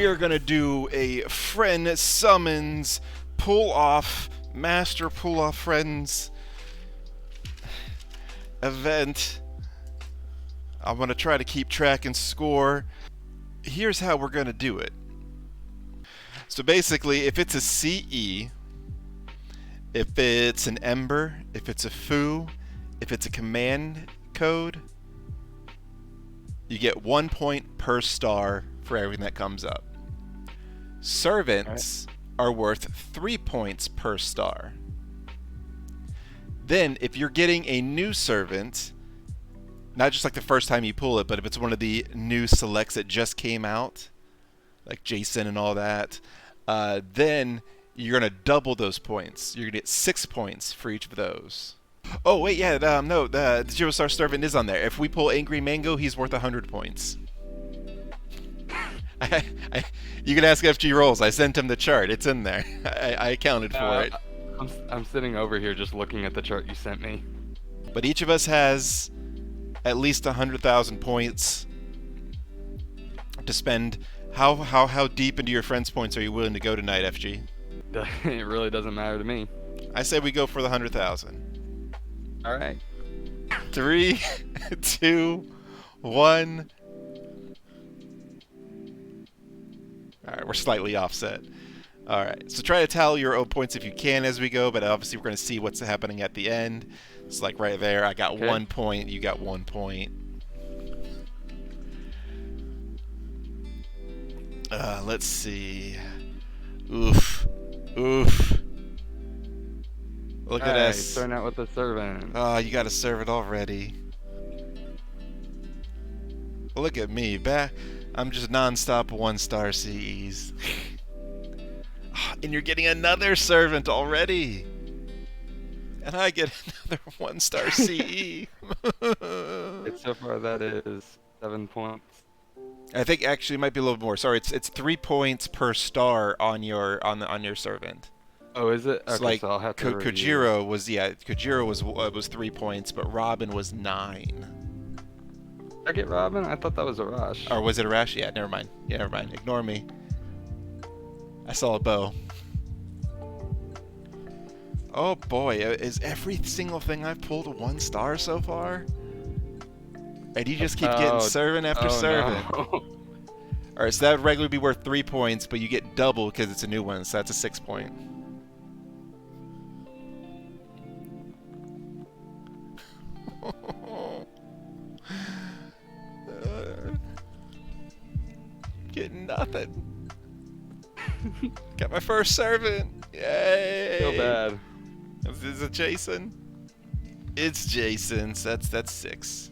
we are going to do a friend summons pull-off, master pull-off friends event. I'm going to try to keep track and score. Here's how we're going to do it. So basically, if it's a CE, if it's an Ember, if it's a Fous, if it's a command code, you get 1 point per star for everything that comes up. Servants are worth 3 points per star. Then, if you're getting a new servant, not just like the first time you pull it, but if it's one of the new selects that just came out, like Jason and all that, then you're going to double those points. You're going to get 6 points for each of those. Oh, wait, yeah, no, the 0-star servant is on there. If we pull Angra Mainyu, he's worth 100 points. You can ask FGRolls. I sent him the chart. It's in there. I accounted for it. I'm sitting over here just looking at the chart you sent me. But each of us has at least 100,000 points to spend. How deep into your friends' points are you willing to go tonight, FG? It really doesn't matter to me. I say we go for the 100,000. All right. 3, 2, 1. All right, we're slightly offset. All right, so try to tally your own points if you can as we go, but obviously we're going to see what's happening at the end. It's like right there, I got 1 point, you got 1 point. Let's see. Oof. Look at us. Starting out with the servant. Oh, you got a servant already. Look at me. I'm just non-stop 1-star CEs. And you're getting another servant already. And I get another 1-star CE. So far that is 7 points. I think actually it might be a little more. Sorry, it's 3 points per star on your servant. Oh, is it? Okay, So like so I'll have to Kojiro was 3 points, but Robin was 9. Did I get Robin? I thought that was a rush. Or was it a rash? Yeah, never mind. Ignore me. I saw a bow. Oh boy, is every single thing I've pulled a 1-star so far? And you just keep getting servant after servant. No. Alright, so that would regularly be worth 3 points, but you get double because it's a new one, so that's a 6 point. Getting nothing. Got my first servant. Yay! Feel bad. Is it Jason? It's Jason. So that's 6.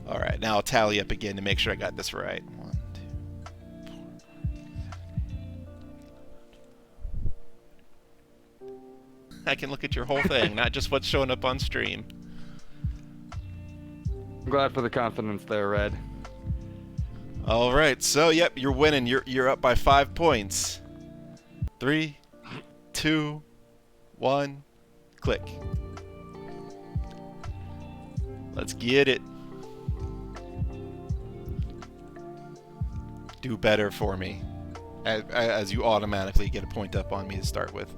All right, now I'll tally up again to make sure I got this right. 1, 2, 4. I can look at your whole thing, not just what's showing up on stream. I'm glad for the confidence there, Red. All right, so yep, you're winning. You're up by 5 points. 3, 2, 1, click. Let's get it. Do better for me, as you automatically get a point up on me to start with.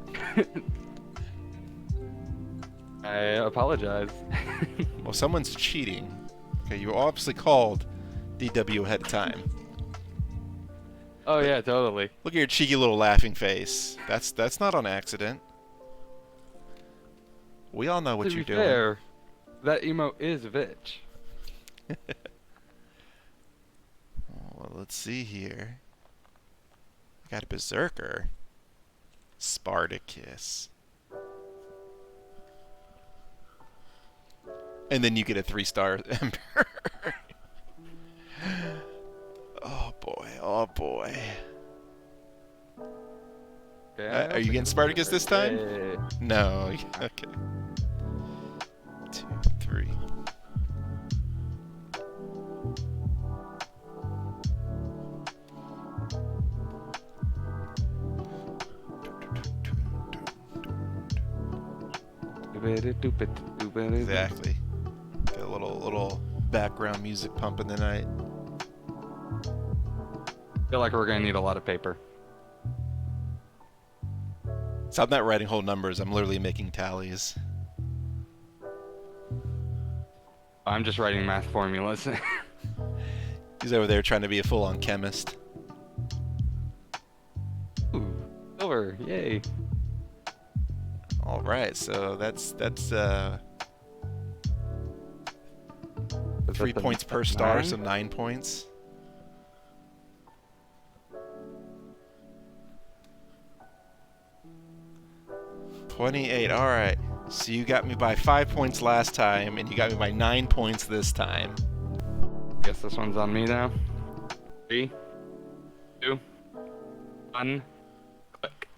I apologize. Well, someone's cheating. Okay, you obviously called DW ahead of time. Oh yeah, totally. Look at your cheeky little laughing face. That's not on accident. We all know what you're doing. Fair, that emote is Vitch. Well, let's see here. I got a Berserker. Spartacus. And then you get a 3-star Ember. Oh boy. Okay, Are you getting Spartacus this time? Hey. No. Okay. 2, 3. Exactly. Get a little background music pumping tonight. I feel like we're gonna need a lot of paper. So I'm not writing whole numbers, I'm literally making tallies. I'm just writing math formulas. He's over there trying to be a full-on chemist. Ooh, silver, yay. Alright, so that's 3 points per star, so 9 points. $28, alright. So you got me by 5 points last time, and you got me by 9 points this time. Guess this one's on me now. 3, 2, 1, click.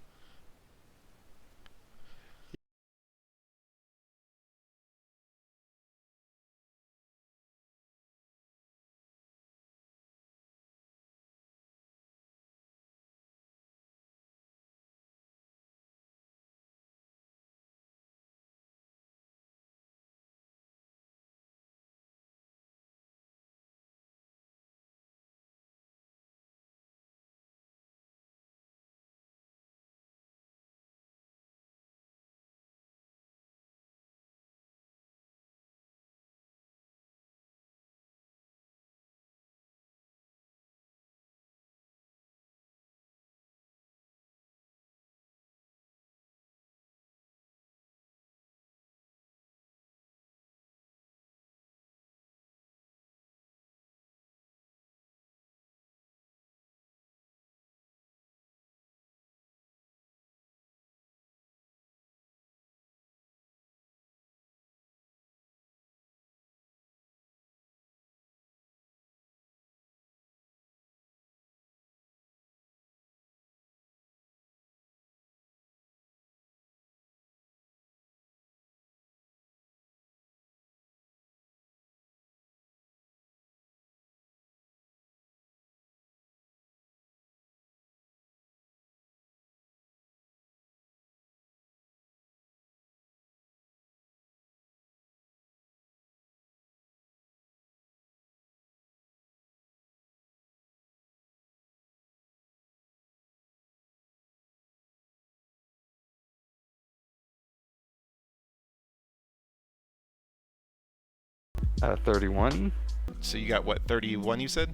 Out of 31. So you got, what, 31 you said?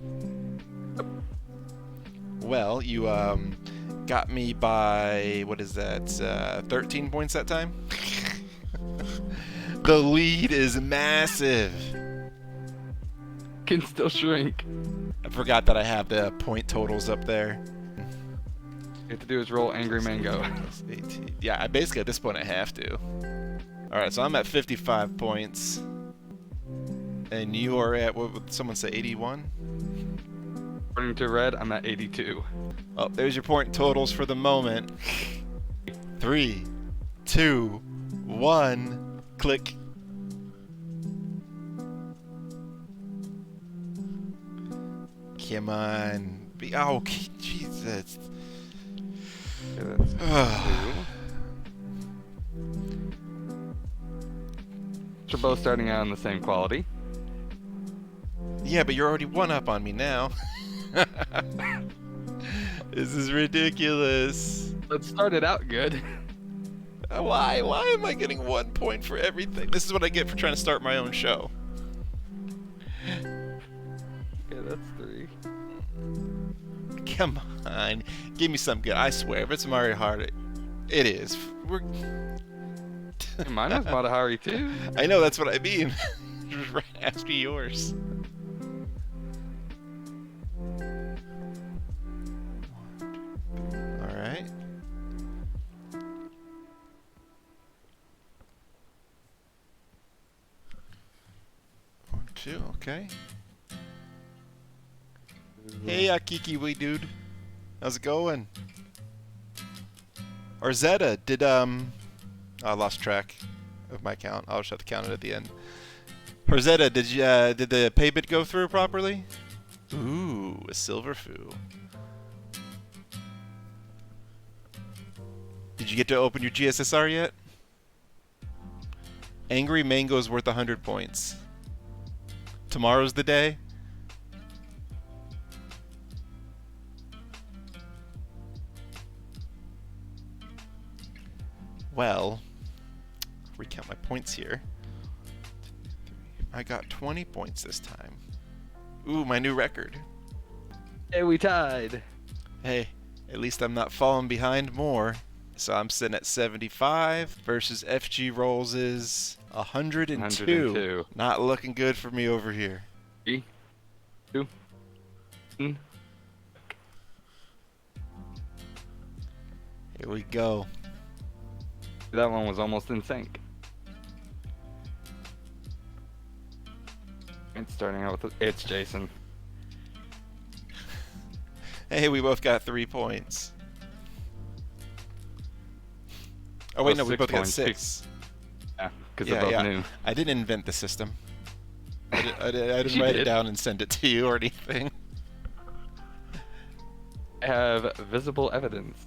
Well, you got me by, what is that, 13 points that time? The lead is massive. Can still shrink. I forgot that I have the point totals up there. You have to do is roll Angry Mango. 18. Yeah, basically at this point I have to. Alright, so I'm at 55 points. And you are at, what would someone say, 81? According to Red, I'm at 82. Oh, there's your point totals for the moment. 3, 2, 1, click. Come on. Oh, Jesus. Okay, that's 2. We're both starting out on the same quality. Yeah, but you're already one up on me now. This is ridiculous. Let's start it out good. Why? Why am I getting 1 point for everything? This is what I get for trying to start my own show. Okay, that's 3. Come on. Give me something good. I swear, if it's Mario Kart, it is. Mine has Matahari too. I know, that's what I mean. Just right after yours. Alright. 1, 2, okay. Hey, Akiki wee dude. How's it going? Or Zeta, did I lost track of my count. I'll just have to count it at the end. Rosetta, did the pay bit go through properly? Ooh, a silver foo. Did you get to open your GSSR yet? Angry Mango is worth 100 points. tomorrow's the day. Well, recount my points here. I got 20 points this time. Ooh, my new record. Hey, we tied. Hey, at least I'm not falling behind more. So I'm sitting at 75 versus FGRolls is 102. 102. Not looking good for me over here. 3, 2, 1. Here we go. That one was almost in sync. It's starting out with it's Jason. Hey, we both got 3 points. Oh wait, no, we 6 both got points. 6. Yeah, because they're both new. I didn't invent the system. I didn't You write it did. down and send it to you or anything. I have visible evidence.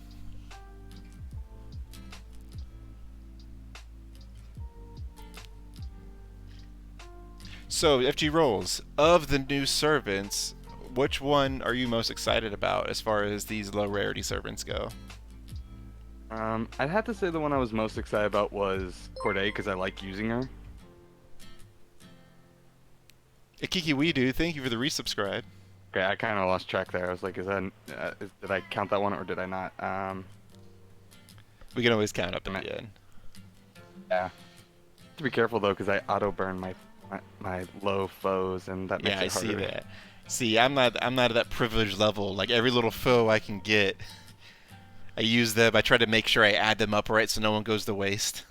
So, FGRolls, of the new servants, which one are you most excited about as far as these low rarity servants go? I'd have to say the one I was most excited about was Corday because I like using her. Kiki Weedu, thank you for the resubscribe. Okay, I kind of lost track there. I was like, did I count that one or did I not? We can always count up at the end. Yeah. To be careful though, because I auto burn my low foes, and that makes Yeah, I it harder. see that. See, I'm not at that privileged level. Like every little foe I can get, I use them. I try to make sure I add them up right so no one goes to waste.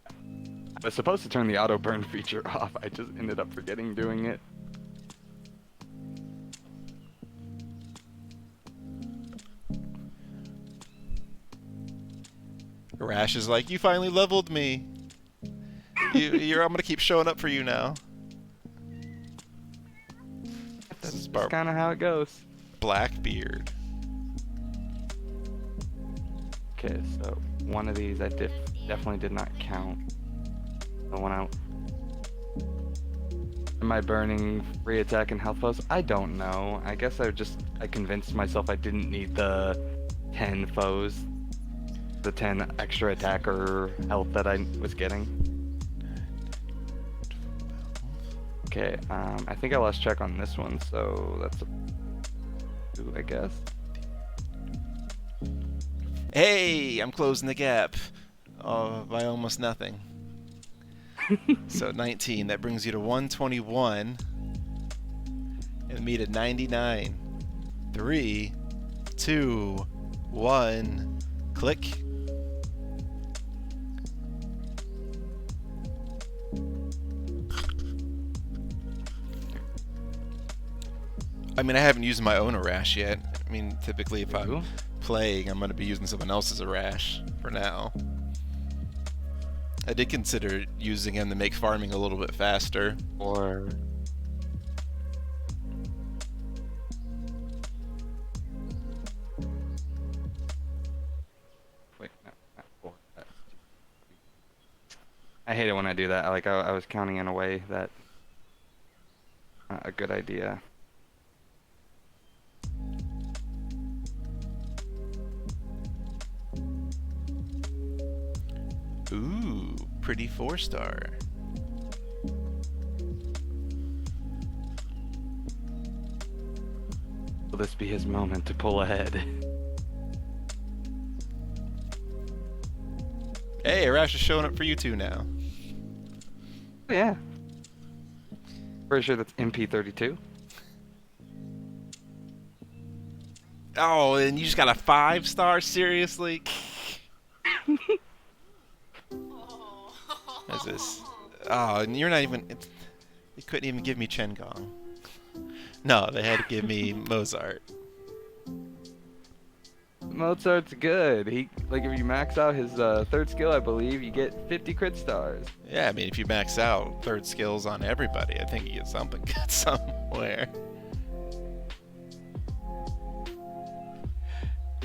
I was supposed to turn the auto burn feature off. I just ended up forgetting doing it. Rash is like, you finally leveled me. I'm gonna keep showing up for you now. That's kind of how it goes. Blackbeard. Okay, so one of these I definitely did not count. The one out. Am I burning free attack and health foes? I don't know. I guess I convinced myself I didn't need the 10 foes, the 10 extra attack or health that I was getting. Okay, I think I lost track on this one, so that's a 2, I guess. Hey, I'm closing the gap by almost nothing. So 19, that brings you to 121, and me to 99. 3, 2, 1, click. I mean, I haven't used my own Arash yet. I mean, typically if I'm playing, I'm going to be using someone else's Arash for now. I did consider using him to make farming a little bit faster. Or... Wait, no, not 4. I hate it when I do that. I was counting in a way that... Not a good idea. Ooh, pretty 4-star. Will this be his moment to pull ahead? Hey, Arash is showing up for you too now. Yeah. Pretty sure that's MP32. Oh, and you just got a 5-star? Seriously? What's this? Oh, and you're not even... They couldn't even give me Chen Gong. No, they had to give me Mozart. Mozart's good. If you max out his 3rd skill, I believe, you get 50 crit stars. Yeah, I mean, if you max out 3rd skills on everybody, I think you get something good somewhere.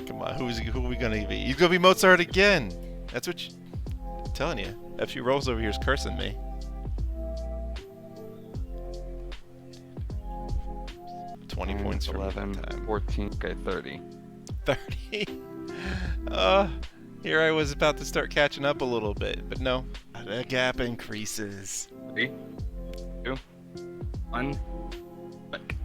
Come on, who are we gonna be? He's gonna be Mozart again. That's what I'm telling you. FGRolls over here is cursing me. 20 points from 11, that time. 14, okay, 30. 30. Here I was about to start catching up a little bit, but no. The gap increases. 3, 2, 1. Click.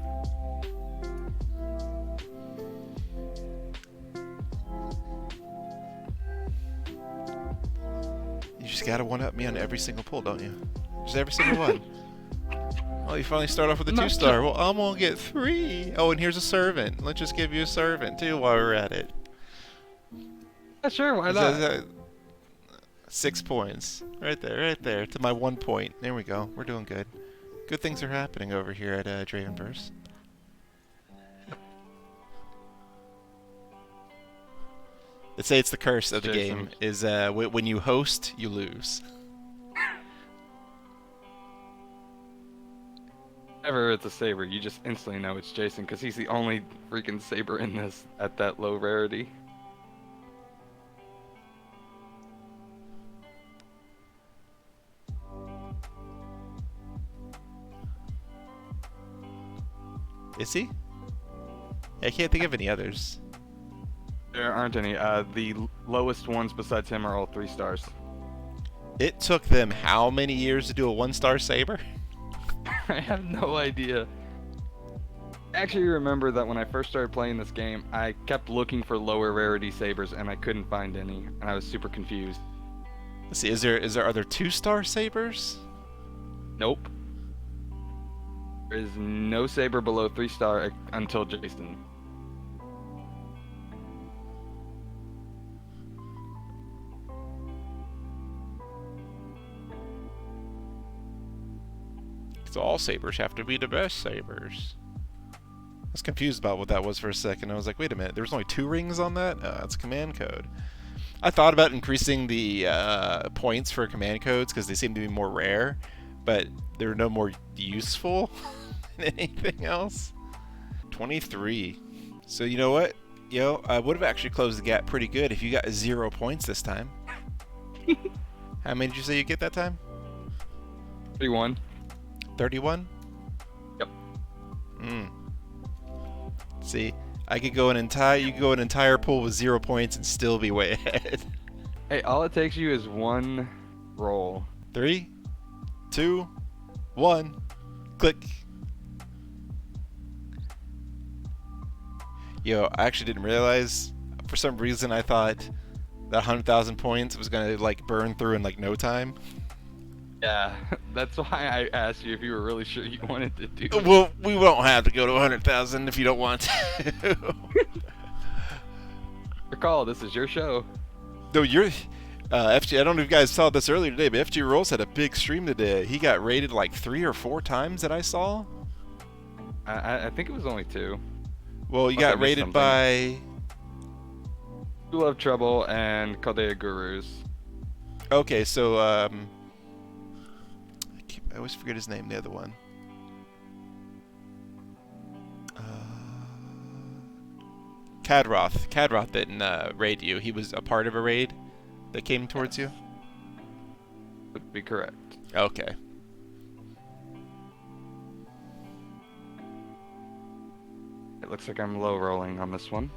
You just gotta one-up me on every single pull, don't you? Just every single one. Oh, you finally start off with a 2-star. Well, I'm gonna get 3. Oh, and here's a servant. Let's just give you a servant, too, while we're at it. Yeah, sure, why not? 6 points. Right there, to my 1 point. There we go. We're doing good. Good things are happening over here at Dravenverse. They say it's the curse of the game, is when you host, you lose. Whenever it's a saber, you just instantly know it's Jason, because he's the only freaking saber in this at that low rarity. Is he? I can't think of any others. There aren't any. The lowest ones besides him are all 3 stars. It took them how many years to do a 1-star saber? I have no idea. I actually remember that when I first started playing this game, I kept looking for lower rarity sabers and I couldn't find any, and I was super confused. Let's see, are there 2-star sabers? Nope. There is no saber below 3 star until Jason. So all sabers have to be the best sabers. I was confused about what that was for a second. I was like, wait a minute, there's only 2 rings on that? That's command code. I thought about increasing the points for command codes because they seem to be more rare, but they're no more useful than anything else. 23. So you know what? I would have actually closed the gap pretty good if you got 0 points this time. How many did you say you get that time? 31. 31? Yep. See, I could go you could go an entire pool with 0 points and still be way ahead. Hey, all it takes you is 1 roll. 3, 2, 1, click. I actually didn't realize. For some reason, I thought that 100,000 points was gonna burn through in no time. Yeah, that's why I asked you if you were really sure you wanted to do it. Well, we won't have to go to 100,000 if you don't want to. Recall, this is your show. No, you're FG. I don't know if you guys saw this earlier today, but FGRolls had a big stream today. He got rated 3 or 4 times that I saw. I think it was only 2. Well, you got rated by You Love Trouble and Kaldea Gurus. Okay, so I always forget his name. The other one. Kadroth. Kadroth didn't raid you. He was a part of a raid that came towards you? Would be correct. Okay. It looks like I'm low rolling on this one.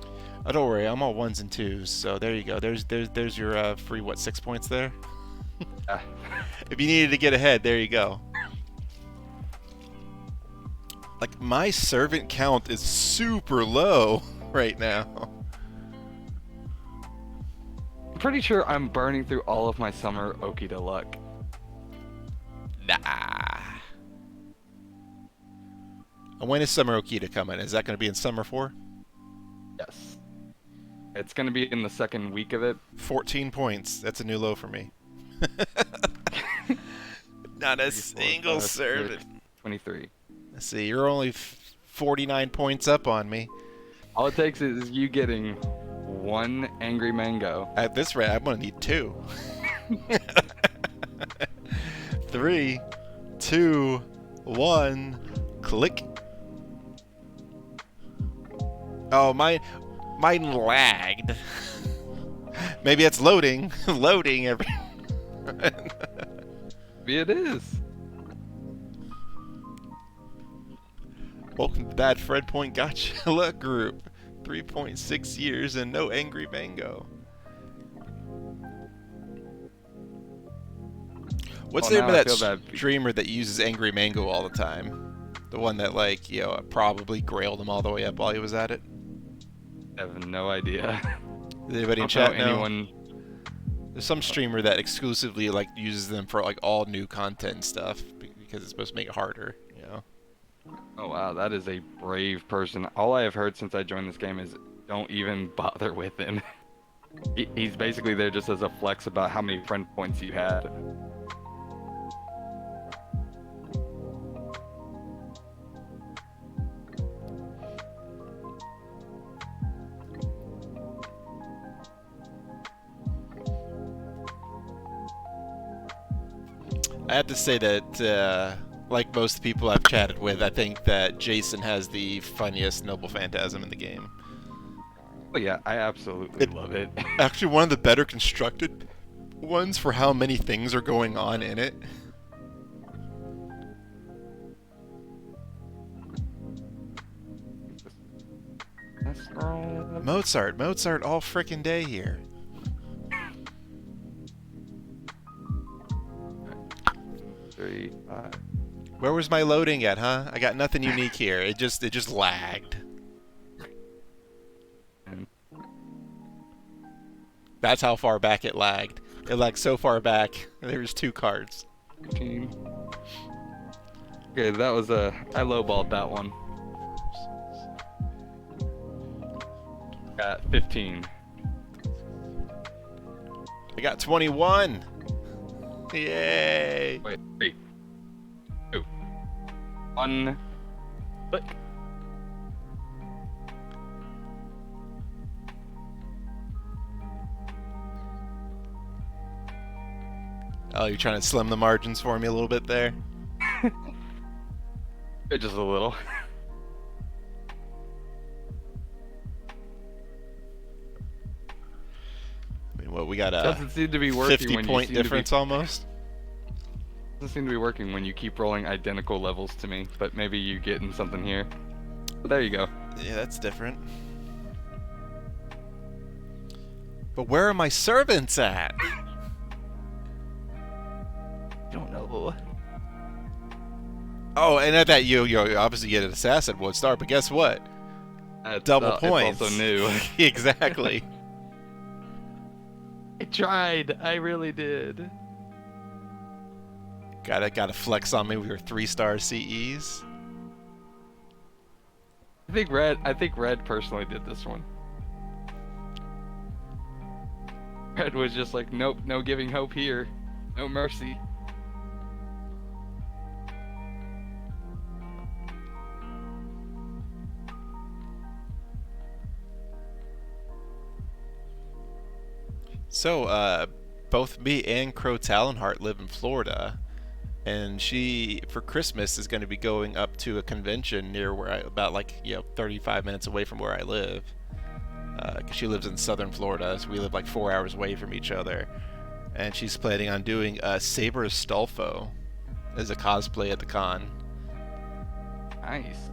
Oh, don't worry. I'm all 1s and 2s. So there you go. There's your free, 6 points there? Yeah. If you needed to get ahead, there you go. My servant count is super low right now. I'm pretty sure I'm burning through all of my summer Okita luck. Nah. And when is Summer Okita coming? Is that going to be in Summer 4? Yes. It's going to be in the second week of it. 14 points. That's a new low for me. Not a single servant. 23. Let's see, you're only 49 points up on me. All it takes is you getting 1 angry mango. At this rate, I'm going to need 2. 3, 2, 1, click. Oh, mine lagged. Maybe it's loading. Loading every... Maybe it is. Welcome to the Bad Fred Point Gotcha group. 3.6 years and no angry mango. What's the name of that streamer that uses angry mango all the time? The one that, like, you know, probably grailed him all the way up while he was at it? I have no idea. Does anybody in chat know? There's some streamer that exclusively, like, uses them for, like, all new content and stuff because it's supposed to make it harder, you know? Oh wow, that is a brave person. All I have heard since I joined this game is don't even bother with him. He's basically there just as a flex about how many friend points you had. I have to say that, like most people I've chatted with, I think that Jason has the funniest Noble Phantasm in the game. Oh yeah, I absolutely love it. Actually, one of the better constructed ones for how many things are going on in it. Mozart all frickin' day here. Where was my loading at, huh? I got nothing unique here. It just lagged. That's how far back it lagged. It lagged so far back. There's 2 cards. 15. Okay, that was I lowballed that one. Got 15. I got 21. Yay! Wait, 3, 2, 1. Click. Oh, you're trying to slim the margins for me a little bit there? Just a little. I mean, what, we got a doesn't seem to be working 50-point difference almost? Doesn't seem to be working when you keep rolling identical levels to me, but maybe you getting something here. But there you go. Yeah, that's different. But where are my servants at? Don't know. Oh, and at that you obviously get an assassin 1 star, but guess what? Double points. It's also new. Exactly. I tried. I really did. Gotta flex on me. We were 3-star CEs. I think Red personally did this one. Red was just like, nope, no giving hope here, no mercy. So, both me and Crow Talonheart live in Florida, and she, for Christmas, is going to be going up to a convention near where about 35 minutes away from where I live. 'Cause she lives in southern Florida, so we live like 4 hours away from each other. And she's planning on doing Saber Astolfo as a cosplay at the con. Nice.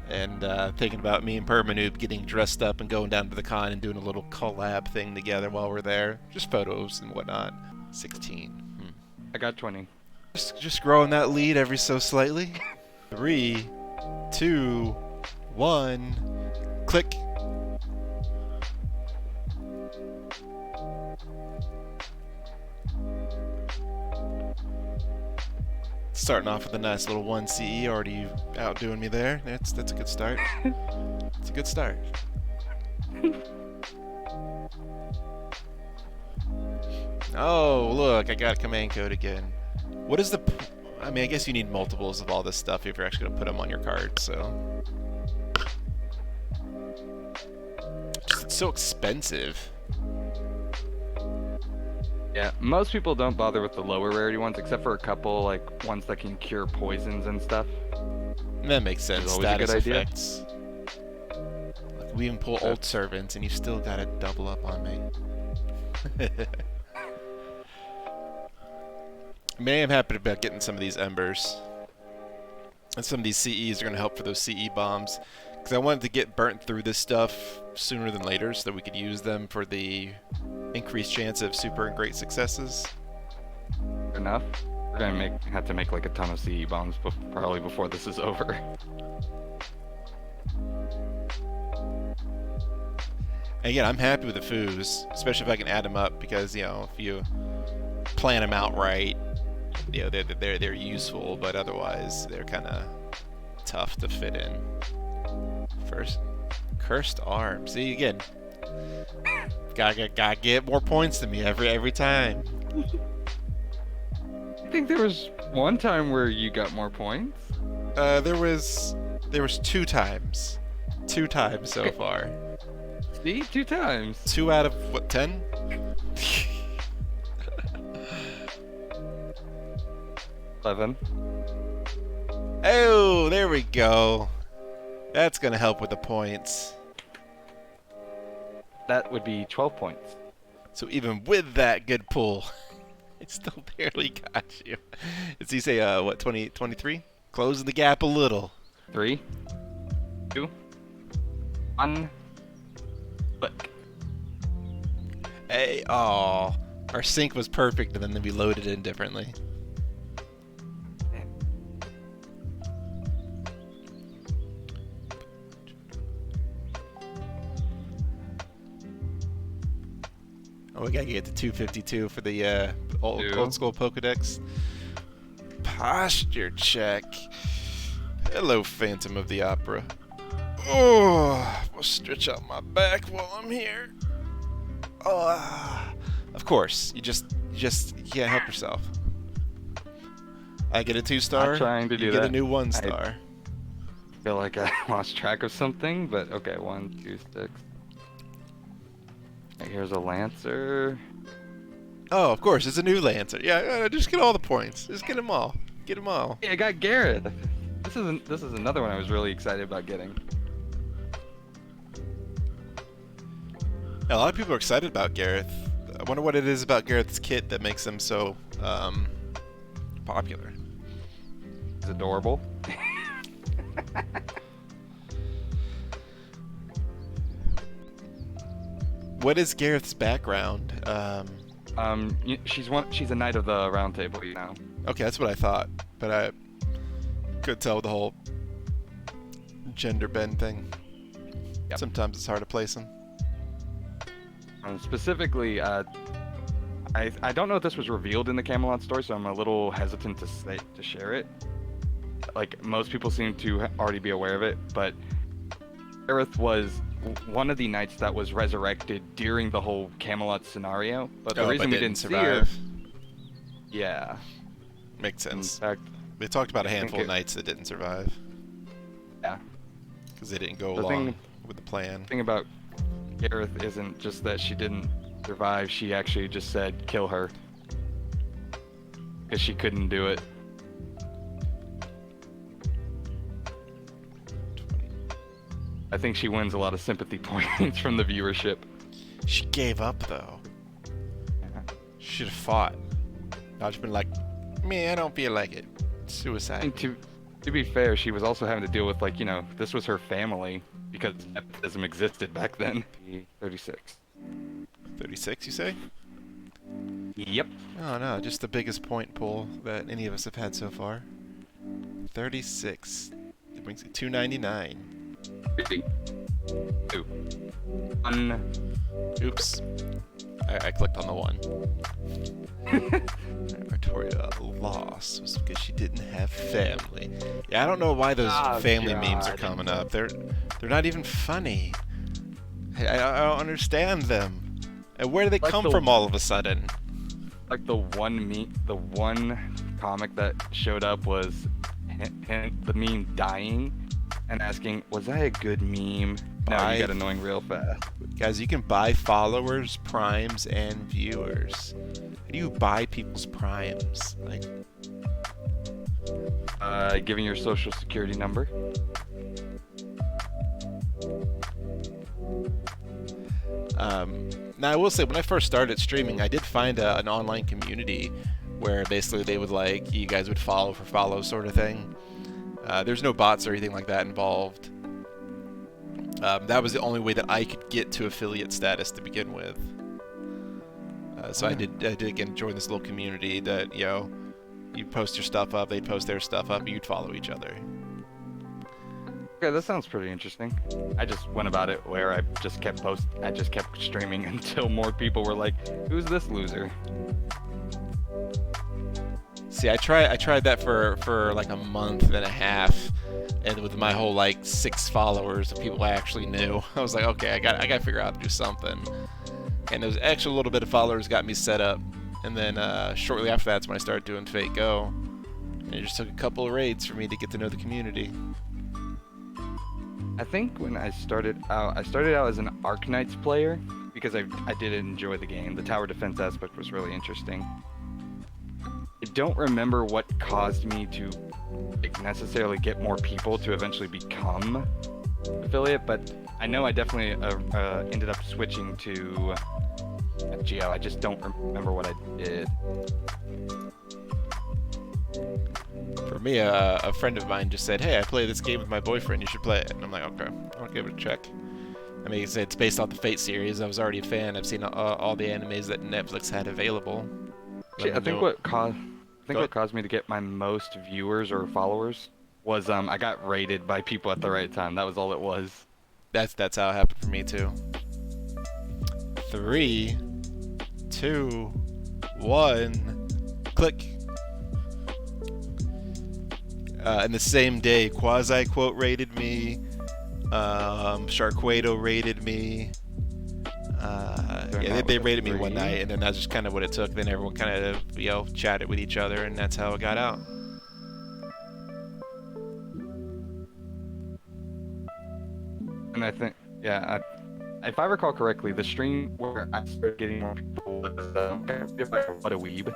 And thinking about me and Permanoob getting dressed up and going down to the con and doing a little collab thing together while we're there. Just photos and whatnot. 16. I got 20. Just growing that lead every so slightly. 3, 2, 1, click. Starting off with a nice little 1 CE, already outdoing me there. That's a good start. It's a good start. Oh, look, I got a command code again. What is the... I mean, I guess you need multiples of all this stuff if you're actually going to put them on your card, so... It's so expensive. Yeah, most people don't bother with the lower rarity ones, except for a couple, like, ones that can cure poisons and stuff. That makes sense. Status effects. Look, we even pull old servants, and you still gotta double up on me. I mean, I am happy about getting some of these embers. And some of these CEs are going to help for those CE bombs. Because I wanted to get burnt through this stuff sooner than later so that we could use them for the increased chance of super and great successes. Enough. We're gonna have to make like a ton of CE bombs probably before this is over. And again, I'm happy with the Fous, especially if I can add them up, because, you know, if you plan them out right, you know, they're useful, but otherwise they're kind of tough to fit in. First, cursed arm. See, again, gotta get more points than me every time. I think there was one time where you got more points. There was 2 times. 2 times so far. See, 2 times. 2 out of what, 10? $11. Oh, there we go. That's gonna help with the points. That would be 12 points. So even with that good pull, it still barely got you. Does he say, what, 20, 23? Closing the gap a little. 3, 2, 1. Click. Hey, oh, our sync was perfect, and then we loaded in differently. Oh, we gotta get to 252 for the old school Pokedex. Posture check. Hello, Phantom of the Opera. Oh, I'll stretch out my back while I'm here. Oh, of course, you can't help yourself. I get a 2-star. I'm trying to do you that. get a new 1-star. I feel like I lost track of something, but okay, 1, 2, 6. Here's a Lancer. Oh, of course, it's a new Lancer. Yeah, just get all the points. Just get them all. Get them all. Yeah, I got Garrett. This is another one I was really excited about getting. A lot of people are excited about Gareth. I wonder what it is about Gareth's kit that makes him so popular. He's adorable. What is Gareth's background? She's a knight of the Round Table, you know. Okay, that's what I thought, but I could tell with the whole gender bend thing. Yep. Sometimes it's hard to place them. Specifically, I don't know if this was revealed in the Camelot story, so I'm a little hesitant to share it. Like, most people seem to already be aware of it, but Gareth was one of the knights that was resurrected during the whole Camelot scenario. But the reason we didn't survive. see her, yeah, Makes sense. in fact, They talked about a handful of knights that didn't survive yeah. because they didn't go The along thing- with the plan. The thing about Gareth isn't just that she didn't survive. She actually just said kill her because she couldn't do it. I think she wins a lot of sympathy points from the viewership. She gave up though. Should have fought. I'd just been like, man, I don't feel like it. Suicide. And to be fair, she was also having to deal with, like, you know, this was her family because nepotism existed back then. 36. 36, you say? Yep. Oh no, just the biggest point pull that any of us have had so far. 36. It brings it 299. 3, 2, 1. Oops. I clicked on the 1. Victoria lost was because she didn't have family. Yeah, I don't know why those family memes are coming up. They're not even funny. I don't understand them. And where do they come from all of a sudden? Like the one comic that showed up was the meme dying and asking, was that a good meme? No, you got annoying real fast. Guys, you can buy followers, primes, and viewers. How do you buy people's primes? Like, giving your social security number. Now, I will say, when I first started streaming, I did find an online community where basically they would, like, you guys would follow for follow sort of thing. There's no bots or anything like that involved. That was the only way that I could get to affiliate status to begin with. So I did again join this little community that, you know, you'd post your stuff up, they'd post their stuff up, and you'd follow each other. Okay, that sounds pretty interesting. I just went about it where I just kept streaming until more people were like, "Who's this loser?" See, I tried that for like a month and a half, and with my whole like 6 followers of people I actually knew, I was like, okay, I got to figure out how to do something. And those extra little bit of followers got me set up, and then shortly after that's when I started doing Fate Go. And it just took a couple of raids for me to get to know the community. I think when I started out as an Arknights player because I did enjoy the game. The tower defense aspect was really interesting. I don't remember what caused me to necessarily get more people to eventually become affiliate, but I know I definitely ended up switching to FGO. I just don't remember what I did. For me, a friend of mine just said, "Hey, I play this game with my boyfriend. You should play it." And I'm like, "Okay, I'll give it a check." I mean, it's based off the Fate series. I was already a fan. I've seen all the animes that Netflix had available. I think what caused me to get my most viewers or followers was I got raided by people at the right time. That was all it was. That's how it happened for me too. 3, 2, 1, click. And the same day, Quasi Quote raided me. Sharkquado raided me. Yeah, they raided me one night, and then that's just kind of what it took. Then everyone kind of, you know, chatted with each other, and that's how it got out. And I think, yeah, if I recall correctly, the stream where I started getting more people was What a Weeb.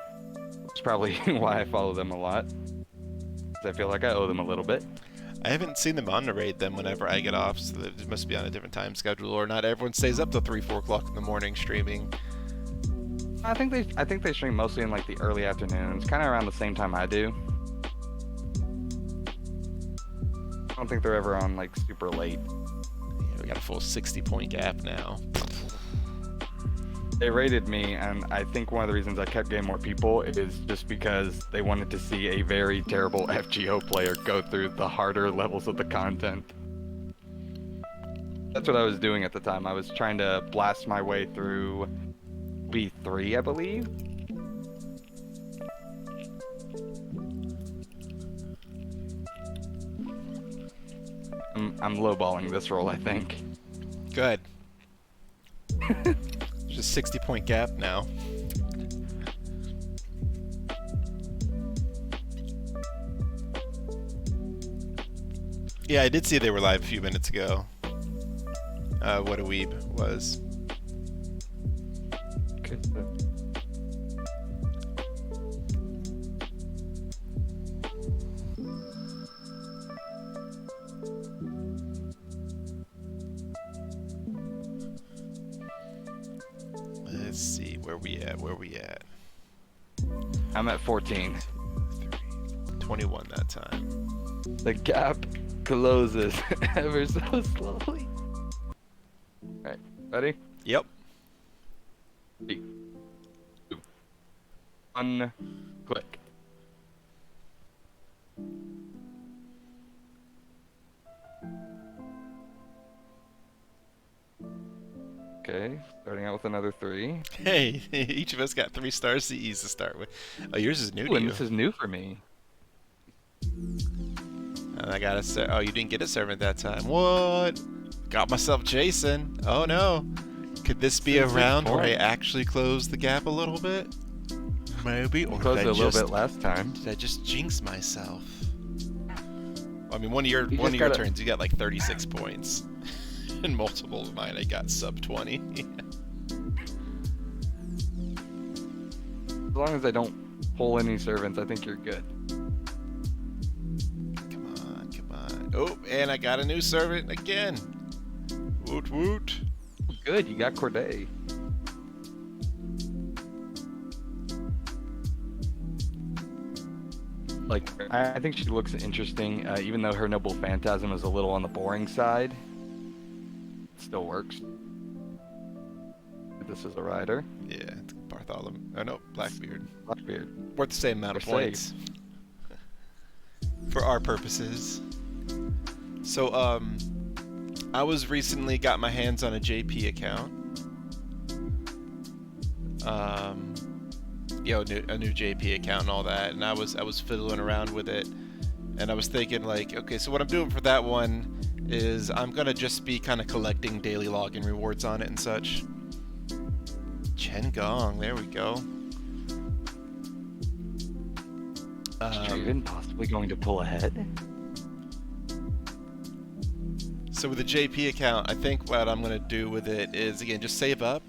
It's probably why I follow them a lot. I feel like I owe them a little bit. I haven't seen them on to raid them whenever I get off, so it must be on a different time schedule, or not everyone stays up till 3, 4 o'clock in the morning streaming. I think they stream mostly in like the early afternoons, kind of around the same time I do. I don't think they're ever on like super late. Yeah, we got a full 60-point gap now. They raided me, and I think one of the reasons I kept getting more people is just because they wanted to see a very terrible FGO player go through the harder levels of the content. That's what I was doing at the time. I was trying to blast my way through B3, I believe. I'm lowballing this roll, I think. Good. Just 60-point gap now. Yeah, I did see they were live a few minutes ago. What a Weeb was. Okay. Let's see, where we at? I'm at 14. 21 that time. The gap closes ever so slowly. Alright, ready? Yep. 3, 2, 1, click. Okay, starting out with another 3. Hey, each of us got 3-star CEs to start with. Oh, yours is new to Ooh, and you. this is new for me. And I got a. Oh, you didn't get a servant that time. What? Got myself Jason. Oh no. Could this be a round where I actually close the gap a little bit? Maybe. Or Closed it a little bit last time. Did I just jinx myself? I mean, one of your gotta... turns, you got like 36 points. And multiple of mine, I got sub 20. As long as I don't pull any servants, I think you're good. Come on, come on. Oh, and I got a new servant again. Woot woot. Good, you got Corday. like, I think she looks interesting, even though her Noble Phantasm is a little on the boring side. It still works. This is a rider. Yeah, it's Bartholomew. Oh no, Blackbeard. Blackbeard. Worth the same amount of We're points. For our purposes. So, I was recently got my hands on a JP account. A new JP account and all that, and I was fiddling around with it, and I was thinking like, okay, so what I'm doing for that one is I'm gonna just be kind of collecting daily login rewards on it and such. Chen Gong, there we go. Is Draven possibly going to pull ahead? So with the JP account, I think what I'm going to do with it is, again, just save up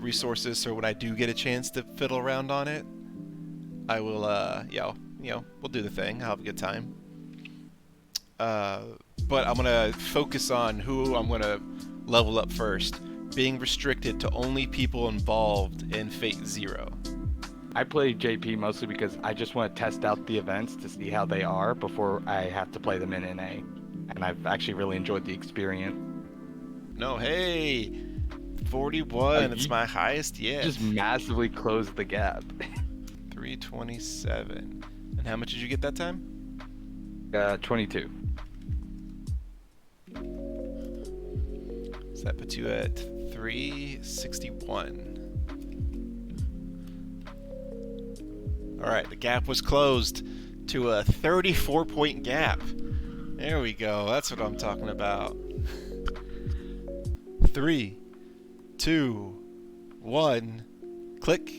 resources so when I do get a chance to fiddle around on it, I will, we'll do the thing. I'll have a good time. But I'm going to focus on who I'm going to level up first, being restricted to only people involved in Fate Zero. I play JP mostly because I just want to test out the events to see how they are before I have to play them in NA. And I've actually really enjoyed the experience. No, hey! 41, it's my highest yet. Just massively closed the gap. 327. And how much did you get that time? 22. So that puts you at 361. Alright, the gap was closed to a 34-point gap. There we go, that's what I'm talking about. 3, 2, 1, click.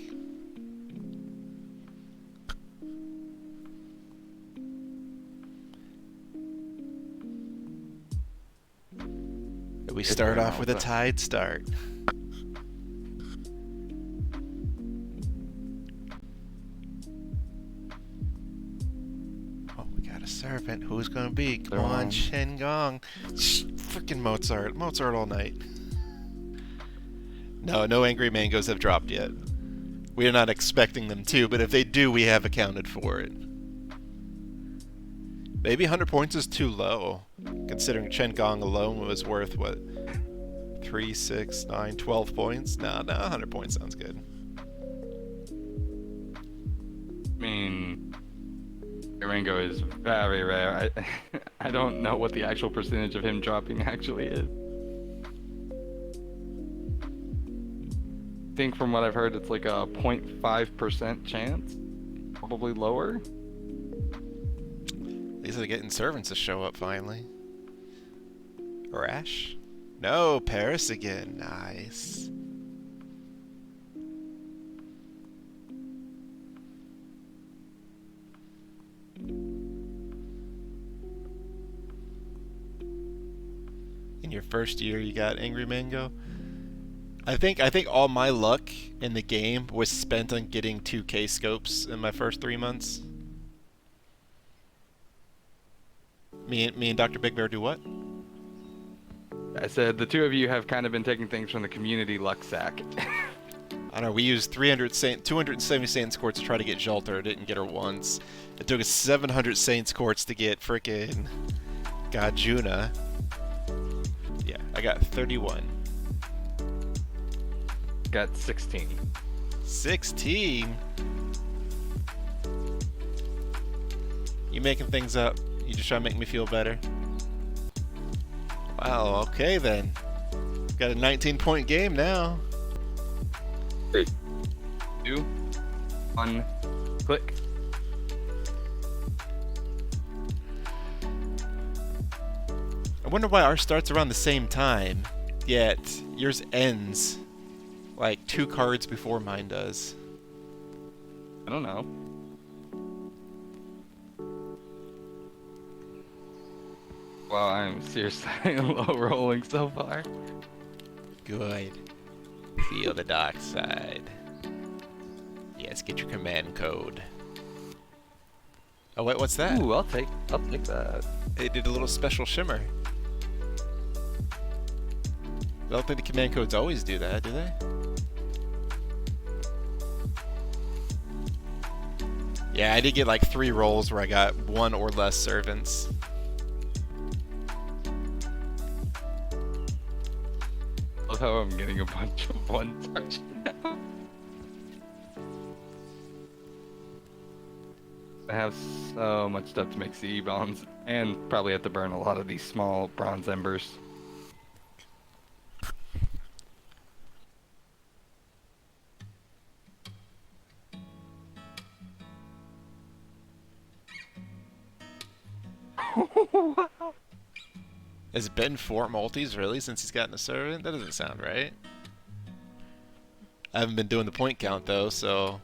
We start off with a tied start. Servant, who's gonna be? Come on, Chen Gong. Freaking Mozart. Mozart all night. No angry mangoes have dropped yet. We are not expecting them to, but if they do, we have accounted for it. Maybe 100 points is too low, considering Chen Gong alone was worth, what? 3, 6, 9, 12 points? No, 100 points sounds good. I mean, Ringo is very rare. I don't know what the actual percentage of him dropping actually is. I think from what I've heard, it's like a 0.5% chance. Probably lower. These are getting servants to show up finally. Rash? No, Paris again. Nice. In your first year, you got Angry Mango. I think all my luck in the game was spent on getting 2K scopes in my first 3 months. Me and Dr. Big Bear do what? I said the two of you have kind of been taking things from the community luck sack. I don't know, we used 270 Saints Quartz to try to get Jolter. Didn't get her once. It took us 700 Saints Quartz to get frickin' Gajuna. Yeah, I got 31. Got 16. 16? You making things up. You just trying to make me feel better. Wow, okay then. Got a 19-point game now. 3, 2, 1, click. I wonder why ours starts around the same time, yet yours ends like 2 cards before mine does. I don't know. Well, I'm seriously low rolling so far. Good. Feel the dark side. Yes, get your command code. Oh wait, what's that? Ooh, I'll take that. It did a little special shimmer. I don't think the command codes always do that, do they? Yeah, I did get like 3 rolls where I got 1 or less servants. I love how I'm getting a bunch of 1 touch now. I have so much stuff to make CE bombs, and probably have to burn a lot of these small bronze embers. Wow. Has it been 4 multis really since he's gotten a servant? That doesn't sound right. I haven't been doing the point count though, so...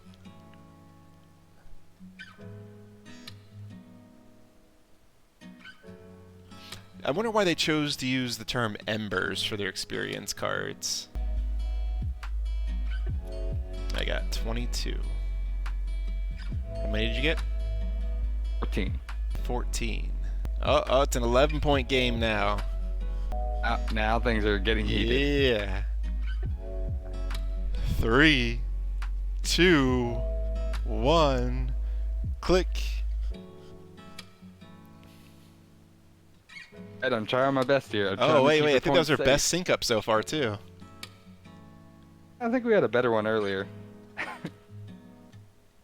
I wonder why they chose to use the term Embers for their experience cards. I got 22. How many did you get? 14. 14. Oh, it's an 11-point game now. Now things are getting heated. Yeah. 3, 2, 1, click. I'm trying my best here. Oh, wait, I think that was our best sync up so far, too. I think we had a better one earlier.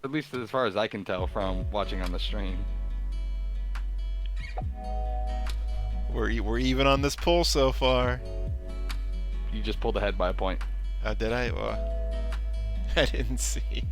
At least as far as I can tell from watching on the stream. We're even on this poll so far. You just pulled ahead by a point. Did I? Well, I didn't see.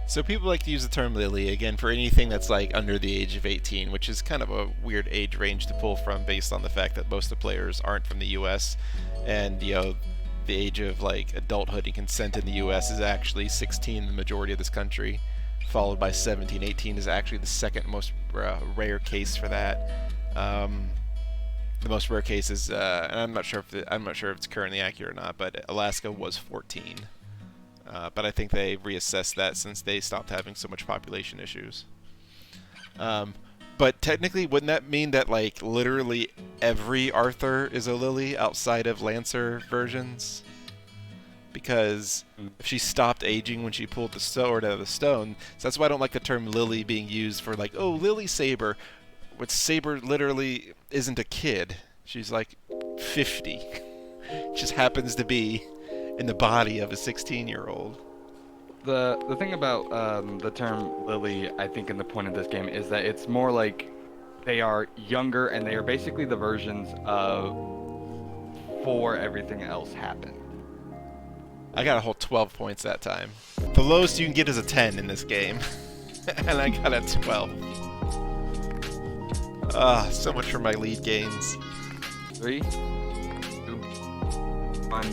So people like to use the term Lily, again, for anything that's like under the age of 18, which is kind of a weird age range to pull from based on the fact that most of the players aren't from the US. And, you know, the age of like adulthood and consent in the US is actually 16 in the majority of this country, followed by 17. 18 is actually the second most rare case for that. The most rare case is, and I'm not sure if it's currently accurate or not, but Alaska was 14. But I think they reassessed that since they stopped having so much population issues. But technically, wouldn't that mean that like literally every Arthur is a Lily outside of Lancer versions? Because if she stopped aging when she pulled the sword out of the stone, so that's why I don't like the term Lily being used for like, oh, Lily Saber. But Saber literally isn't a kid. She's like 50. Just happens to be in the body of a 16-year-old. The thing about the term Lily, I think, in the point of this game is that it's more like they are younger and they are basically the versions of before everything else happened. I got a whole 12 points that time. The lowest you can get is a 10 in this game. And I got a 12. So much for my lead gains. 3, 2, 1,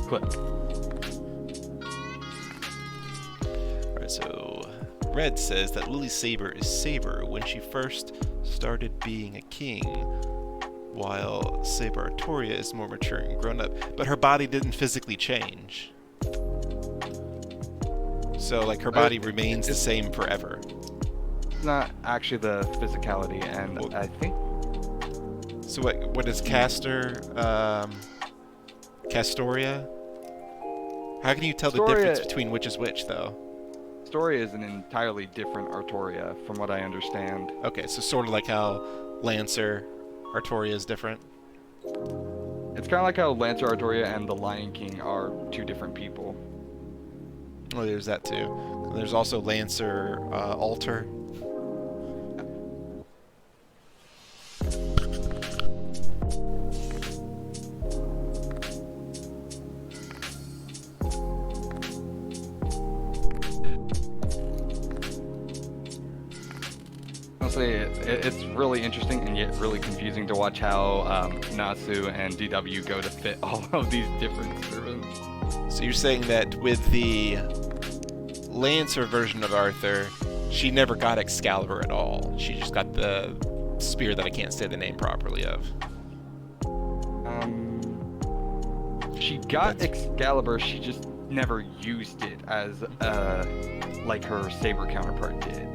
click. Alright, so Red says that Lily Saber is Saber when she first started being a king, while Saber Artoria is more mature and grown up, but her body didn't physically change. So, like, her body remains the same forever. It's not actually the physicality, and Well, I think... So what is Castoria? How can you tell the difference between which is which, though? Story is an entirely different Artoria, from what I understand. Okay, so sort of like how Lancer Artoria is different? It's kind of like how Lancer Artoria and the Lion King are two different people. Oh, there's that too. There's also Lancer Alter. Honestly, it's really interesting and yet really confusing to watch how Natsu and DW go to fit all of these different servants. So you're saying that with the Lancer version of Arthur, she never got Excalibur at all. She just got the spear that I can't say the name properly of. She got Excalibur, she just never used it as like her saber counterpart did.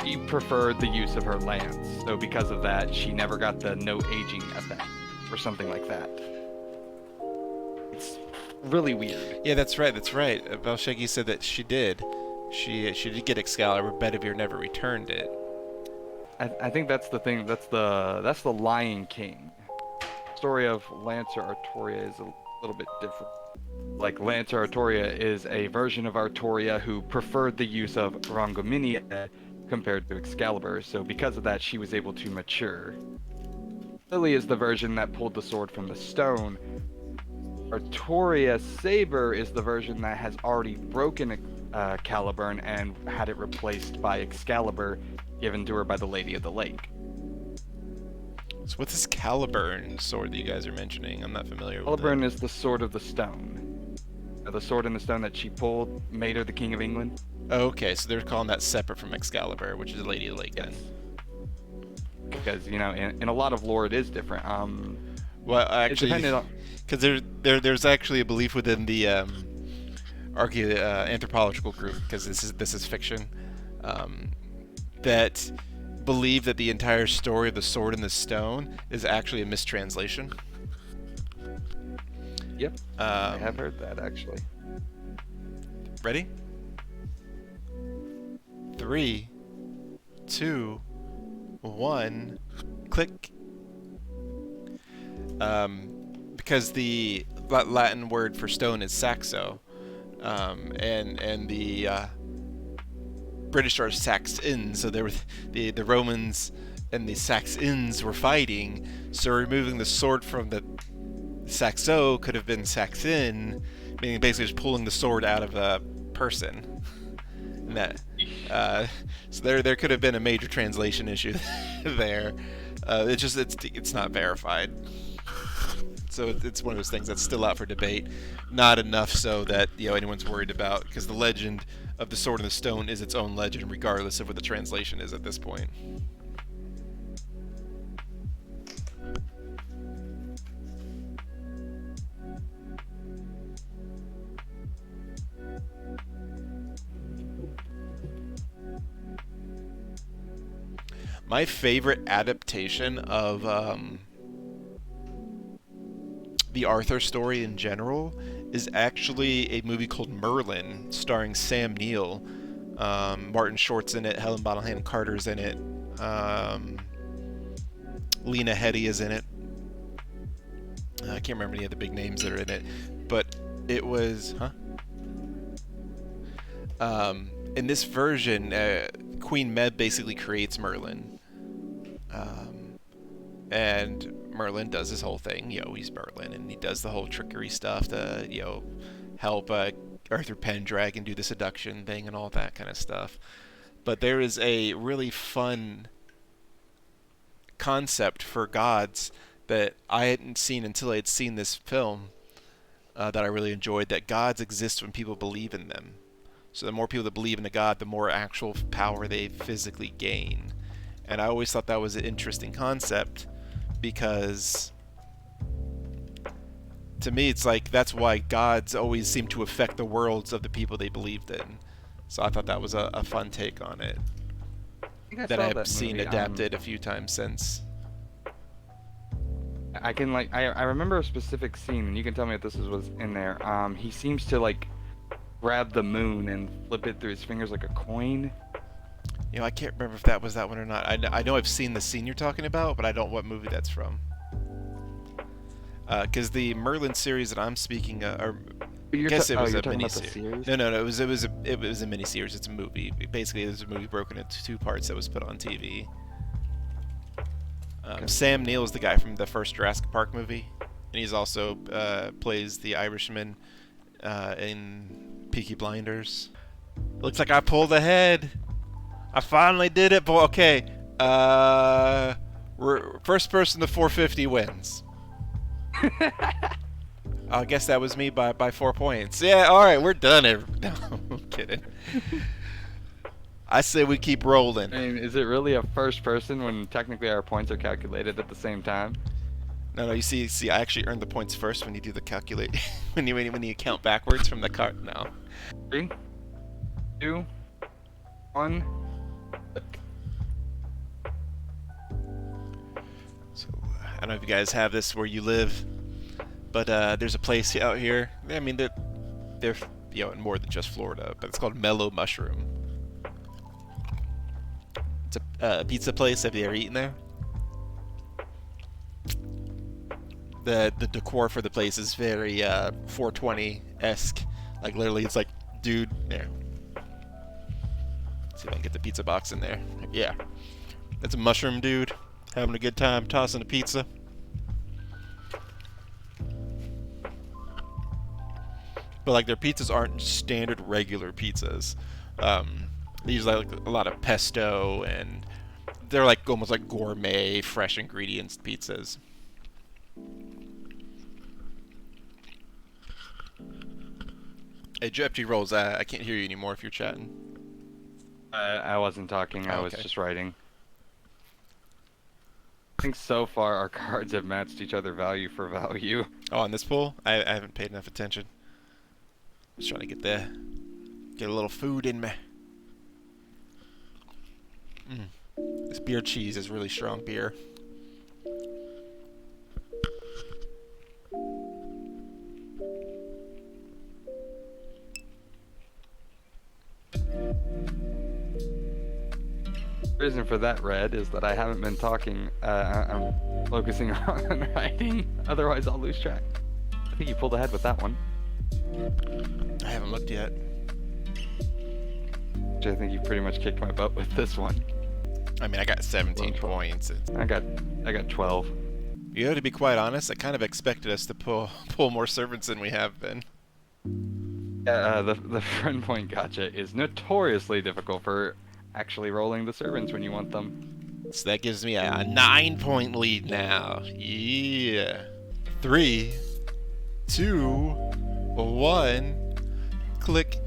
She preferred the use of her lance, so because of that, she never got the no aging effect or something like that. It's really weird. Yeah, that's right. That's right. Belshegi said that she did. She did get Excalibur. Bedivere never returned it. I think that's the thing. That's the Lion King. Story of Lancer Artoria is a little bit different. Like, Lancer Artoria is a version of Artoria who preferred the use of Rangominia compared to Excalibur, so because of that she was able to mature. Lily is the version that pulled the sword from the stone. Artoria Saber is the version that has already broken Caliburn and had it replaced by Excalibur, given to her by the Lady of the Lake. So what's this Caliburn sword that you guys are mentioning? I'm not familiar with Caliburn it. is the Sword of the Stone. The sword in the stone that she pulled made her the King of England. Oh, okay, so they're calling that separate from Excalibur, which is Lady of the Lake then. Because, you know, in a lot of lore it is different. Well, actually, because there's actually a belief within the anthropological group, because this is fiction, that believe that the entire story of the Sword in the Stone is actually a mistranslation. Yep, I have heard that, actually. Ready? 3, 2, 1, click. Because the Latin word for stone is saxo, and the British are Saxons, so there were the Romans and the Saxons were fighting, so removing the sword from the Saxo could have been Saxon, meaning basically just pulling the sword out of a person. And that, so there could have been a major translation issue there. It's not verified. So it's one of those things that's still out for debate. Not enough so that anyone's worried about, because the legend of the Sword in the Stone is its own legend, regardless of what the translation is at this point. My favorite adaptation of the Arthur story in general is actually a movie called Merlin, starring Sam Neill. Martin Short's in it, Helen Bonham Carter's in it, Lena Headey is in it. I can't remember any of the big names that are in it, but it was... in this version, Queen Meb basically creates Merlin. And Merlin does his whole thing. He's Merlin, and he does the whole trickery stuff to, help Arthur Pendragon do the seduction thing and all that kind of stuff. But there is a really fun concept for gods that I hadn't seen until I had seen this film, that I really enjoyed, that gods exist when people believe in them. So the more people that believe in a god, the more actual power they physically gain. And I always thought that was an interesting concept, because to me it's like that's why gods always seem to affect the worlds of the people they believed in. So I thought that was a fun take on it that I've seen adapted a few times since. I remember a specific scene, and you can tell me if this was in there. He seems to grab the moon and flip it through his fingers like a coin. I can't remember if that was that one or not. I know I've seen the scene you're talking about, but I don't know what movie that's from. Because the Merlin series that I'm speaking of, I guess it was a miniseries. No, it was a miniseries. It's a movie. Basically, there's a movie broken into 2 parts that was put on TV. Okay. Sam Neill is the guy from the first Jurassic Park movie, and he's also plays the Irishman in Peaky Blinders. Looks like I pulled ahead. I finally did it, boy. Okay. First person to 450 wins. I guess that was me by 4 points. Yeah, alright, we're done. No, I'm kidding. I say we keep rolling. I mean, is it really a first person when technically our points are calculated at the same time? No, no. You see, I actually earn the points first when you do the calculate. when you count backwards from the cart. No. 3, 2, 1. So I don't know if you guys have this where you live, but there's a place out here. I mean, they're in more than just Florida, but it's called Mellow Mushroom. It's a pizza place. Have you ever eaten there? The decor for the place is very 420-esque. Like literally, it's like, dude, there. See if I can get the pizza box in there. Yeah, that's a mushroom dude having a good time tossing a pizza. But like their pizzas aren't standard regular pizzas. They use like a lot of pesto, and they're like almost like gourmet, fresh ingredients pizzas. Hey, FGRolls, I can't hear you anymore if you're chatting. I wasn't talking, I was okay. just writing. I think so far our cards have matched each other value for value. Oh, on this pool? I haven't paid enough attention. Just trying to get a little food in me. This beer cheese is really strong beer. The reason for that, Red, is that I haven't been talking. I'm focusing on writing, otherwise I'll lose track. I think you pulled ahead with that one. I haven't looked yet. Which I think you pretty much kicked my butt with this one. I mean, I got 17 points. I got 12. You know, to be quite honest, I kind of expected us to pull more servants than we have been. The friend point gotcha is notoriously difficult for actually rolling the servants when you want them. So that gives me a 9-point lead now. Yeah. 3, 2, 1. Click.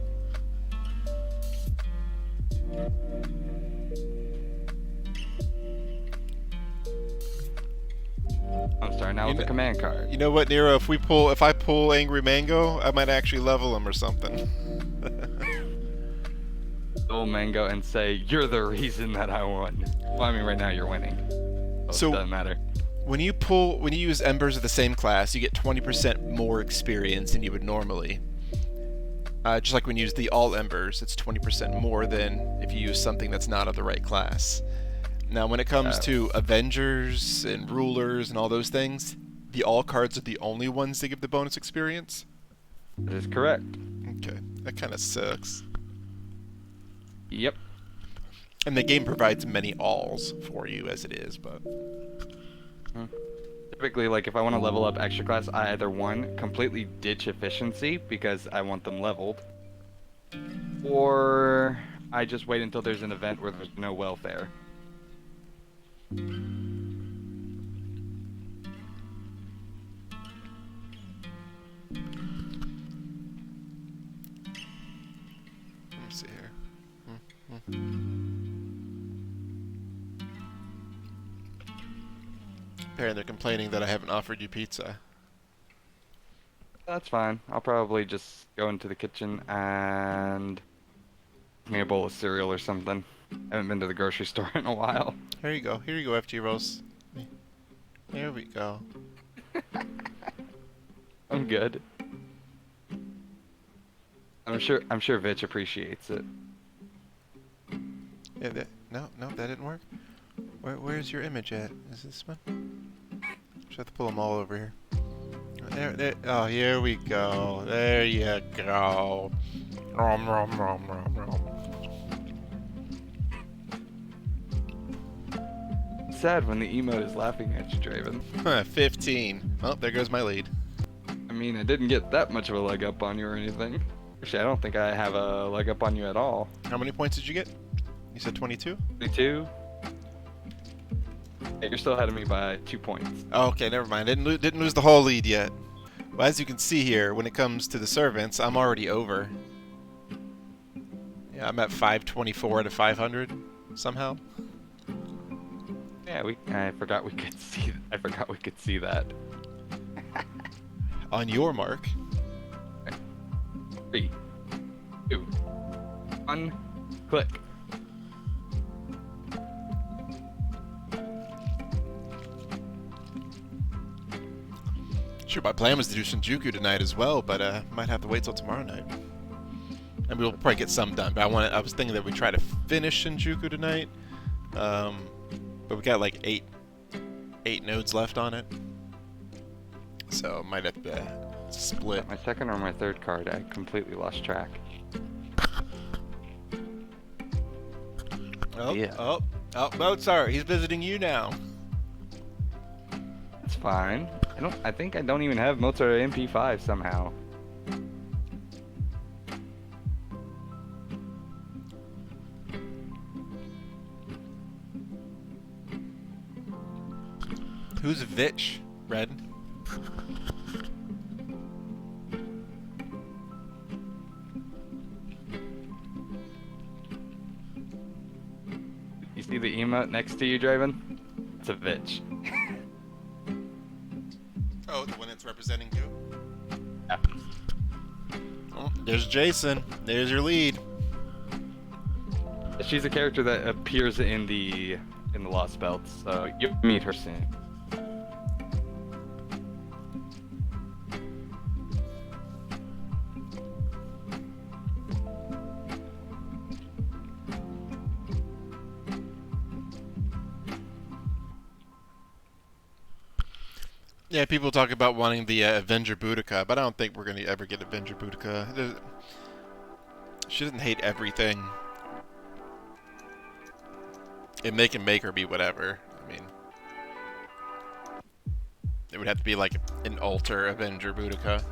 I'm starting out with the command card. You know what, Nero? If I pull Angry Mango, I might actually level him or something. Duel Mango and say, you're the reason that I won. Well, I mean, right now you're winning. So it doesn't matter. When you use Embers of the same class, you get 20% more experience than you would normally. Just like when you use the All Embers, it's 20% more than if you use something that's not of the right class. Now, when it comes to Avengers and Rulers and all those things, the All cards are the only ones that give the bonus experience? That is correct. Okay, that kind of sucks. Yep. And the game provides many alls for you as it is, but... Typically, like, if I want to level up extra class, I either, one, completely ditch efficiency because I want them leveled, or I just wait until there's an event where there's no welfare. Let me see here. Apparently they're complaining that I haven't offered you pizza. That's fine. I'll probably just go into the kitchen and make me a bowl of cereal or something. I haven't been to the grocery store in a while. Here you go, FGRolls. There we go. I'm good. I'm sure Vitch appreciates it. Yeah, no, that didn't work. Where's your image at? Is this one? Just have to pull them all over here. There. Oh, here we go. There you go. Rom. Sad when the emote is laughing at you, Draven. 15. Well, there goes my lead. I mean, I didn't get that much of a leg up on you or anything. Actually, I don't think I have a leg up on you at all. How many points did you get? You said 22? 22. Hey, you're still ahead of me by 2 points. Oh, okay, never mind. Didn't lose the whole lead yet. Well, as you can see here, when it comes to the servants, I'm already over. Yeah, I'm at 524 out of 500 somehow. Yeah, I forgot we could see. I forgot we could see that. On your mark. 3, 2, 1, click. Sure, my plan was to do Shinjuku tonight as well, but might have to wait till tomorrow night. And we'll probably get some done. But I was thinking that we try to finish Shinjuku tonight. But we got like eight nodes left on it, so might have to split. My second or my third card, I completely lost track. Oh, Yeah. oh, Mozart, he's visiting you now. It's fine. I think I don't even have Mozart MP5 somehow. Who's Vitch, Red? You see the emote next to you, Draven? It's a Vitch. Oh, the one that's representing you? Yeah. Oh, there's Jason. There's your lead. She's a character that appears in the Lost Belts, so you'll meet her soon. Yeah, people talk about wanting the Avenger Boudica, but I don't think we're going to ever get Avenger Boudica. She doesn't hate everything. It can make her be whatever. I mean, it would have to be like an alter Avenger Boudica.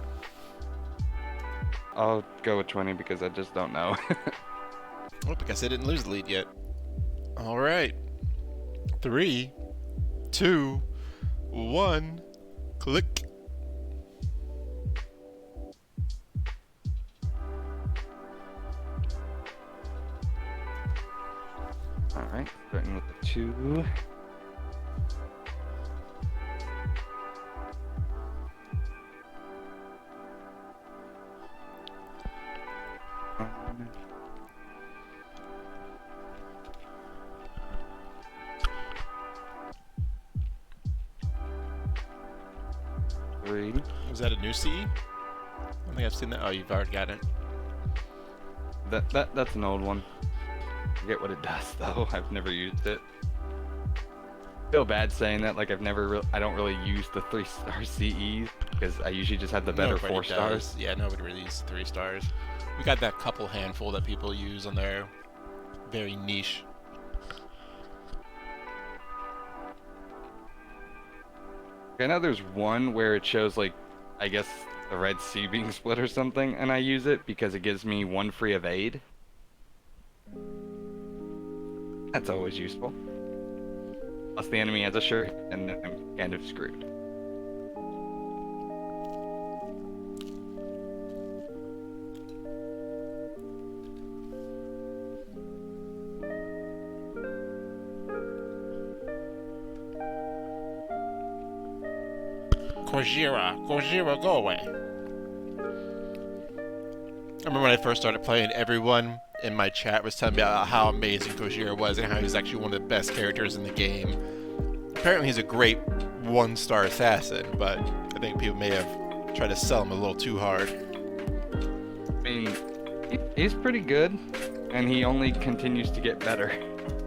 I'll go with 20 because I just don't know. Oh, because they didn't lose the lead yet. All right. 3, 2, 1, click. Alright, starting with the 2. Three. Was that a new CE? I don't think I've seen that. Oh, you've already got it. That's an old one. Forget what it does though. I've never used it. Feel bad saying that. Like I don't really use the 3-star CEs because I usually just have the better Nobody 4 stars. does. Yeah, nobody really uses 3 stars. We got that couple handful that people use on their very niche. I know there's one where it shows like, I guess the red C being split or something, and I use it because it gives me 1 free of aid. That's always useful. Plus the enemy has a shirt, and then I'm kind of screwed. Kojira, go away. I remember when I first started playing, everyone in my chat was telling me about how amazing Kojira was and how he was actually one of the best characters in the game. Apparently he's a great 1-star assassin, but I think people may have tried to sell him a little too hard. I mean, he's pretty good, and he only continues to get better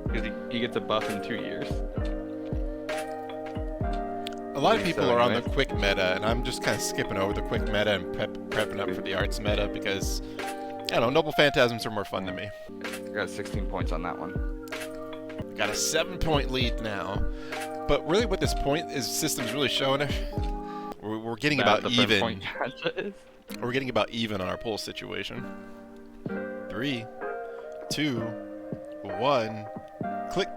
because he gets a buff in 2 years. A lot of people are on the quick meta, and I'm just kind of skipping over the quick meta and prepping up for the arts meta because, I don't know, Noble Phantasms are more fun to me. I got 16 points on that one. Got a 7-point lead now. But really what this point is system's really showing, we're getting about even. We're getting about even on our pull situation. 3, 2, 1, click.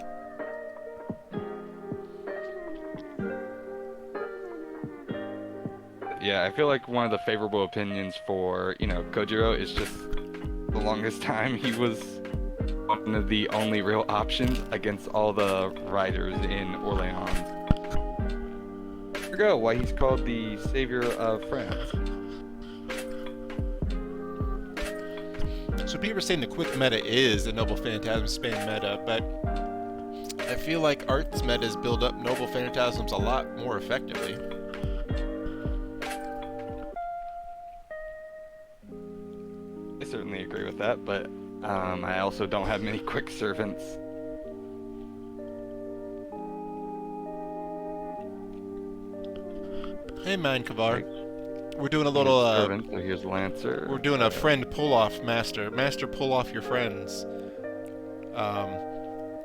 Yeah, I feel like one of the favorable opinions for, Kojiro is just the longest time he was one of the only real options against all the riders in Orleans. There we go, why he's called the savior of France. So people are saying the quick meta is a Noble Phantasm spam meta, but I feel like Art's metas build up Noble Phantasms a lot more effectively. I certainly agree with that, but I also don't have many quick servants. Hey man, Kavar. We're doing a little servant, so here's Lancer. We're doing a friend pull-off master pull off your friends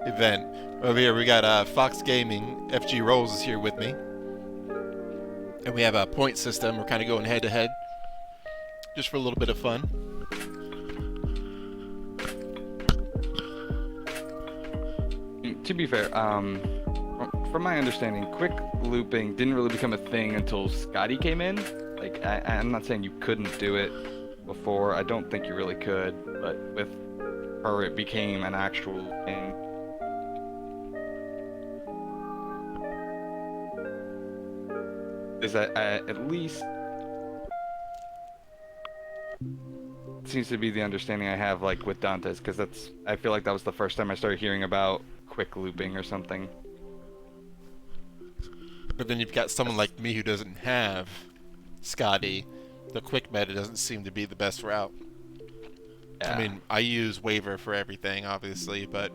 event. Over here we got Fox Gaming, FGRolls is here with me. And we have a point system. We're kind of going head to head just for a little bit of fun. To be fair, from my understanding, quick looping didn't really become a thing until Scotty came in. Like, I'm not saying you couldn't do it before. I don't think you really could, but with her, it became an actual thing. Is that at least seems to be the understanding I have, like with Dante's, because I feel like that was the first time I started hearing about quick looping or something. But then you've got someone like me who doesn't have Scotty. The quick meta doesn't seem to be the best route. Yeah. I mean, I use Waver for everything, obviously, but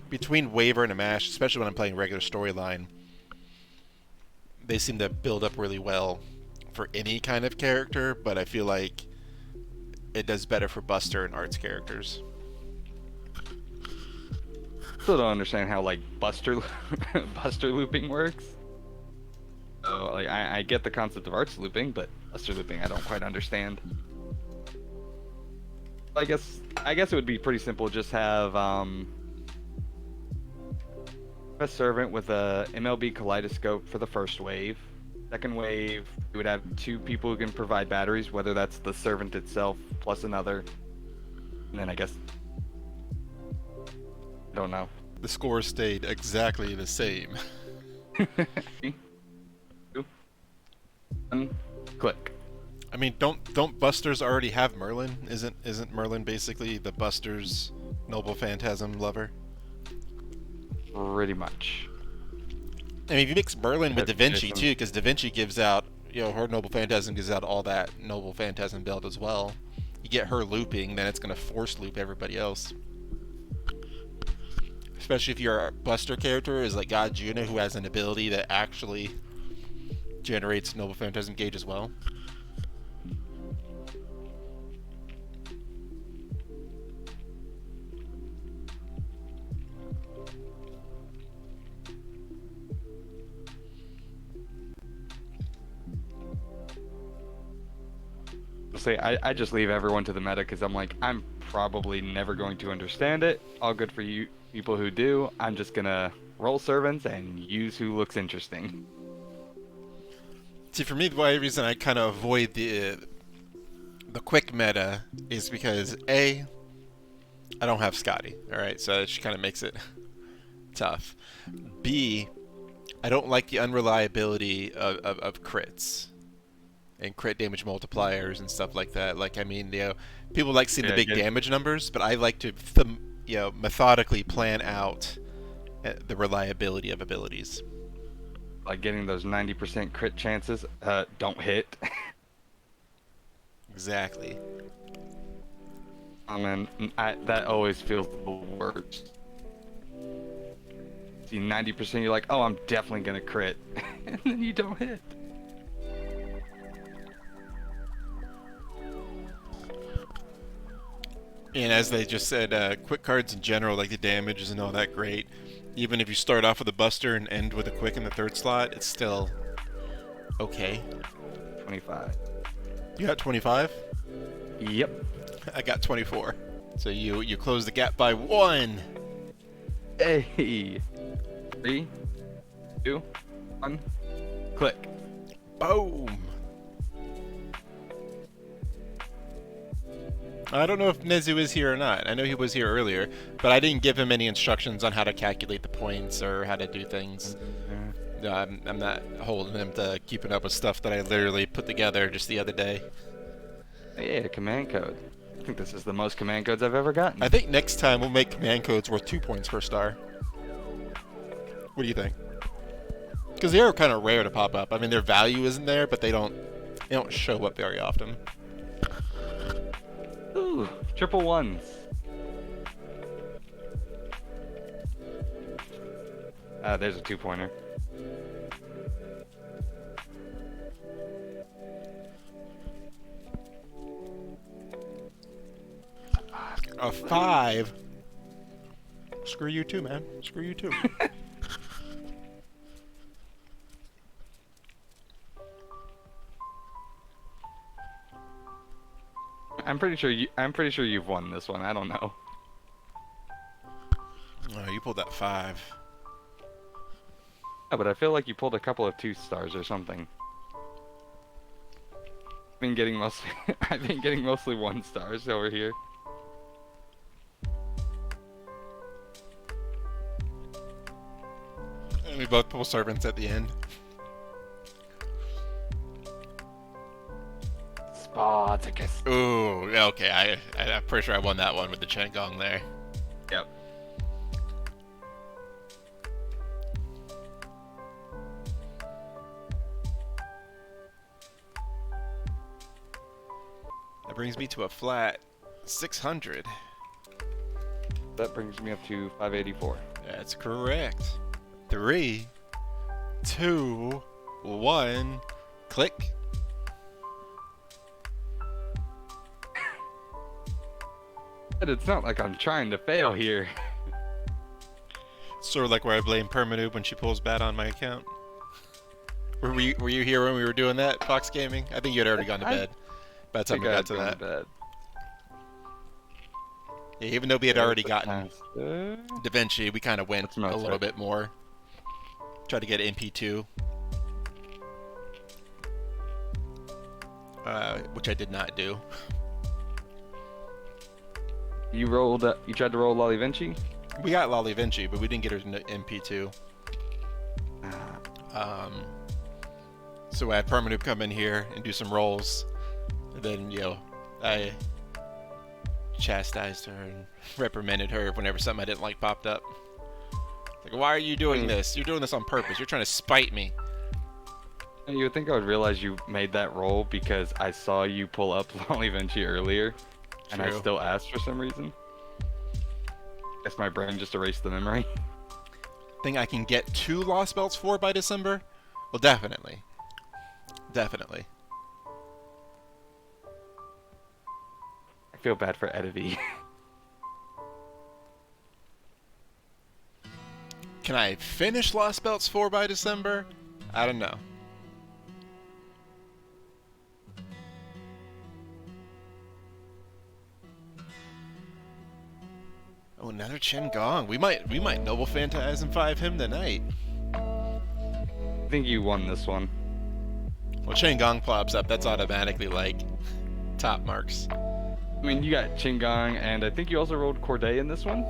between Waver and a Mash, especially when I'm playing regular storyline, they seem to build up really well for any kind of character, but I feel like it does better for Buster and Art's characters. Still don't understand how like Buster looping works. So like I get the concept of Art's looping, but Buster looping I don't quite understand. I guess it would be pretty simple. Just have a servant with a MLB kaleidoscope for the first wave. Second wave, you would have 2 people who can provide batteries, whether that's the servant itself plus another. And then I guess I don't know. The score stayed exactly the same. 3, 2, 1, click. I mean, don't Busters already have Merlin? Isn't Merlin basically the Busters Noble Phantasm lover? Pretty much. I mean, if you mix Merlin with Da Vinci Jason. too, because Da Vinci gives out, her Noble Phantasm gives out all that Noble Phantasm build as well. You get her looping, then it's going to force loop everybody else. Especially if your Buster character is like God Juno, who has an ability that actually generates Noble Phantasm gauge as well. Say I just leave everyone to the meta because I'm like, I'm probably never going to understand it. All good for you people who do. I'm just gonna roll servants and use who looks interesting. See, for me, the reason I kind of avoid the quick meta is because A, I don't have Scotty, alright, so that just kind of makes it tough. B, I don't like the unreliability of crits and crit damage multipliers and stuff like that. Like, I mean, people like seeing the big damage numbers, but I like to, methodically plan out the reliability of abilities. Like getting those 90% crit chances don't hit. Exactly. And that always feels the worst. See 90%, you're like, oh, I'm definitely gonna crit, and then you don't hit. And as they just said, quick cards in general, like the damage isn't all that great. Even if you start off with a Buster and end with a quick in the 3rd slot, it's still okay. 25. You got 25? Yep. I got 24. So you close the gap by 1. Hey. 3, 2, 1, click. Boom. I don't know if Nezu is here or not. I know he was here earlier, but I didn't give him any instructions on how to calculate the points or how to do things. No, I'm not holding him to keeping up with stuff that I literally put together just the other day. Yeah, command code. I think this is the most command codes I've ever gotten. I think next time we'll make command codes worth 2 points per star. What do you think? Because they are kind of rare to pop up. I mean, their value isn't there, but they don't show up very often. Ooh, triple ones. There's a 2-pointer. A 5? Screw you too, man. Screw you too. I'm pretty sure you've won this one. I don't know. Oh, you pulled that 5. Yeah, but I feel like you pulled a couple of 2 stars or something. I've been getting mostly 1 stars over here. And we both pull servants at the end. Spartacus. Ooh, okay. I'm pretty sure I won that one with the Chen Gong there. Yep. That brings me to a flat 600. That brings me up to 584. That's correct. 3, 2, 1, click. But it's not like I'm trying to fail here. Sort of like where I blame Permanoob when she pulls bad on my account. Were you here when we were doing that, Fox Gaming? I think you had already gone to bed by the time we got to that. Yeah, even though we had already gotten Da Vinci, we kind of went a little bit more. Tried to get MP2. Which I did not do. You rolled. You tried to roll Lolly Vinci. We got Lolly Vinci, but we didn't get her MP2. So I had Permanoob come in here and do some rolls, and then I chastised her and reprimanded her whenever something I didn't like popped up. Like, why are you doing this? You're doing this on purpose. You're trying to spite me. You would think I would realize you made that roll because I saw you pull up Lolly Vinci earlier, and I still asked for some reason. Guess my brain just erased the memory. Think I can get 2 Lost Belts for by December? Well, definitely. Definitely. I feel bad for Edivi. Can I finish Lost Belts 4 by December? I don't know. Oh, another Chen Gong. We might Noble Phantasm 5 him tonight. I think you won this one. Well, Chen Gong pops up. That's automatically like top marks. I mean, you got Qinggang, and I think you also rolled Corday in this one.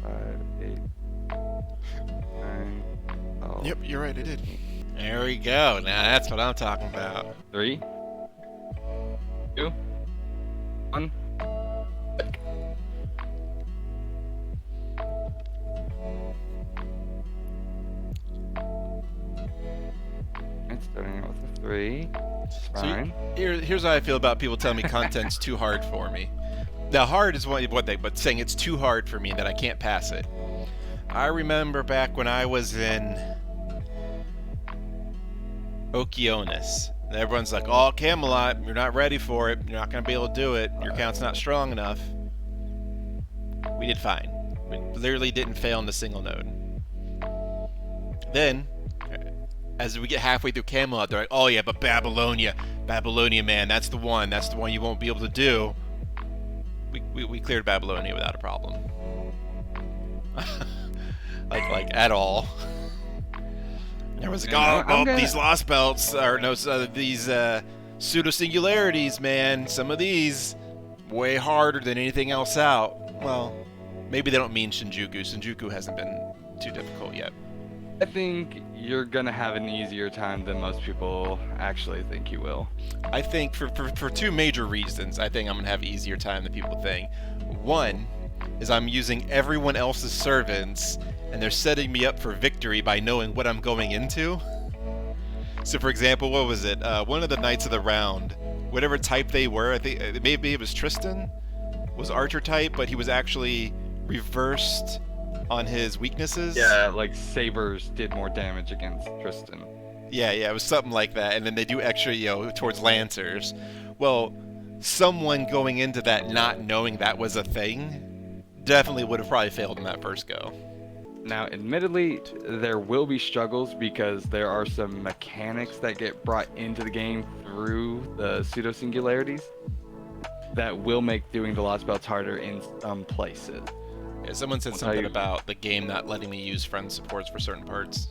5, 8, 9. Oh. Yep, you're right. I did. There we go. Now that's what I'm talking about. 3, 2, 1. It's starting out with a 3. Fine. So here's how I feel about people telling me content's too hard for me. The hard is but saying it's too hard for me that I can't pass it. I remember back when I was in Okeanos. And everyone's like, oh, Camelot, you're not ready for it. You're not going to be able to do it. Your count's not strong enough. We did fine. We literally didn't fail in the single node. Then, as we get halfway through Camelot, they're like, oh yeah, but Babylonia, man, that's the one you won't be able to do. We cleared Babylonia without a problem. like at all. There was like, And these lost belts are these pseudo singularities, man. Some of these way harder than anything else out. Well, maybe they don't mean Shinjuku. Shinjuku hasn't been too difficult yet. I think you're gonna have an easier time than most people actually think you will. I think for two major reasons, I think I'm gonna have an easier time than people think. One is I'm using everyone else's servants, and they're setting me up for victory by knowing what I'm going into. So, for example, what was it? One of the Knights of the Round, whatever type they were, I think maybe it was Tristan, was Archer type, but he was actually reversed on his weaknesses. Yeah, like sabers did more damage against Tristan. Yeah, it was something like that, and then they do extra, towards Lancers. Well, someone going into that not knowing that was a thing definitely would have probably failed in that first go. Now, admittedly, there will be struggles because there are some mechanics that get brought into the game through the pseudo-singularities that will make doing the lost belts harder in some places. Yeah, someone said something about the game not letting me use friend supports for certain parts.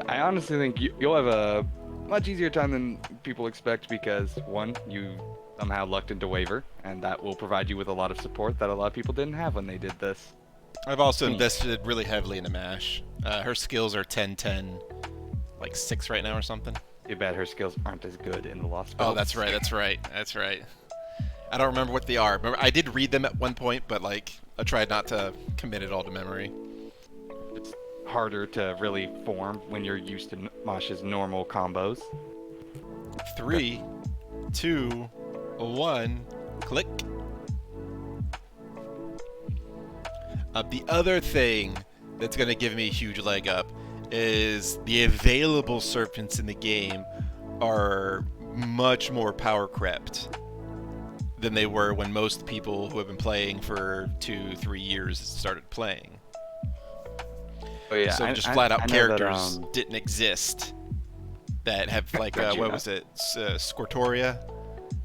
I honestly think you'll have a much easier time than people expect because, one, you somehow lucked into Waver, and that will provide you with a lot of support that a lot of people didn't have when they did this. I've also invested really heavily into MASH. Her skills are 10-10, like 6 right now or something. Too bad her skills aren't as good in the Lost Oh, Belts. that's right. I don't remember what they are. Remember, I did read them at one point, but I tried not to commit it all to memory. It's harder to really form when you're used to Mosh's normal combos. 3, 2, 1, click. The other thing that's going to give me a huge leg up is the available serpents in the game are much more power crept than they were when most people who have been playing for 2-3 years started playing. Oh, yeah, so just flat out characters didn't exist that have what was it, Scortoria,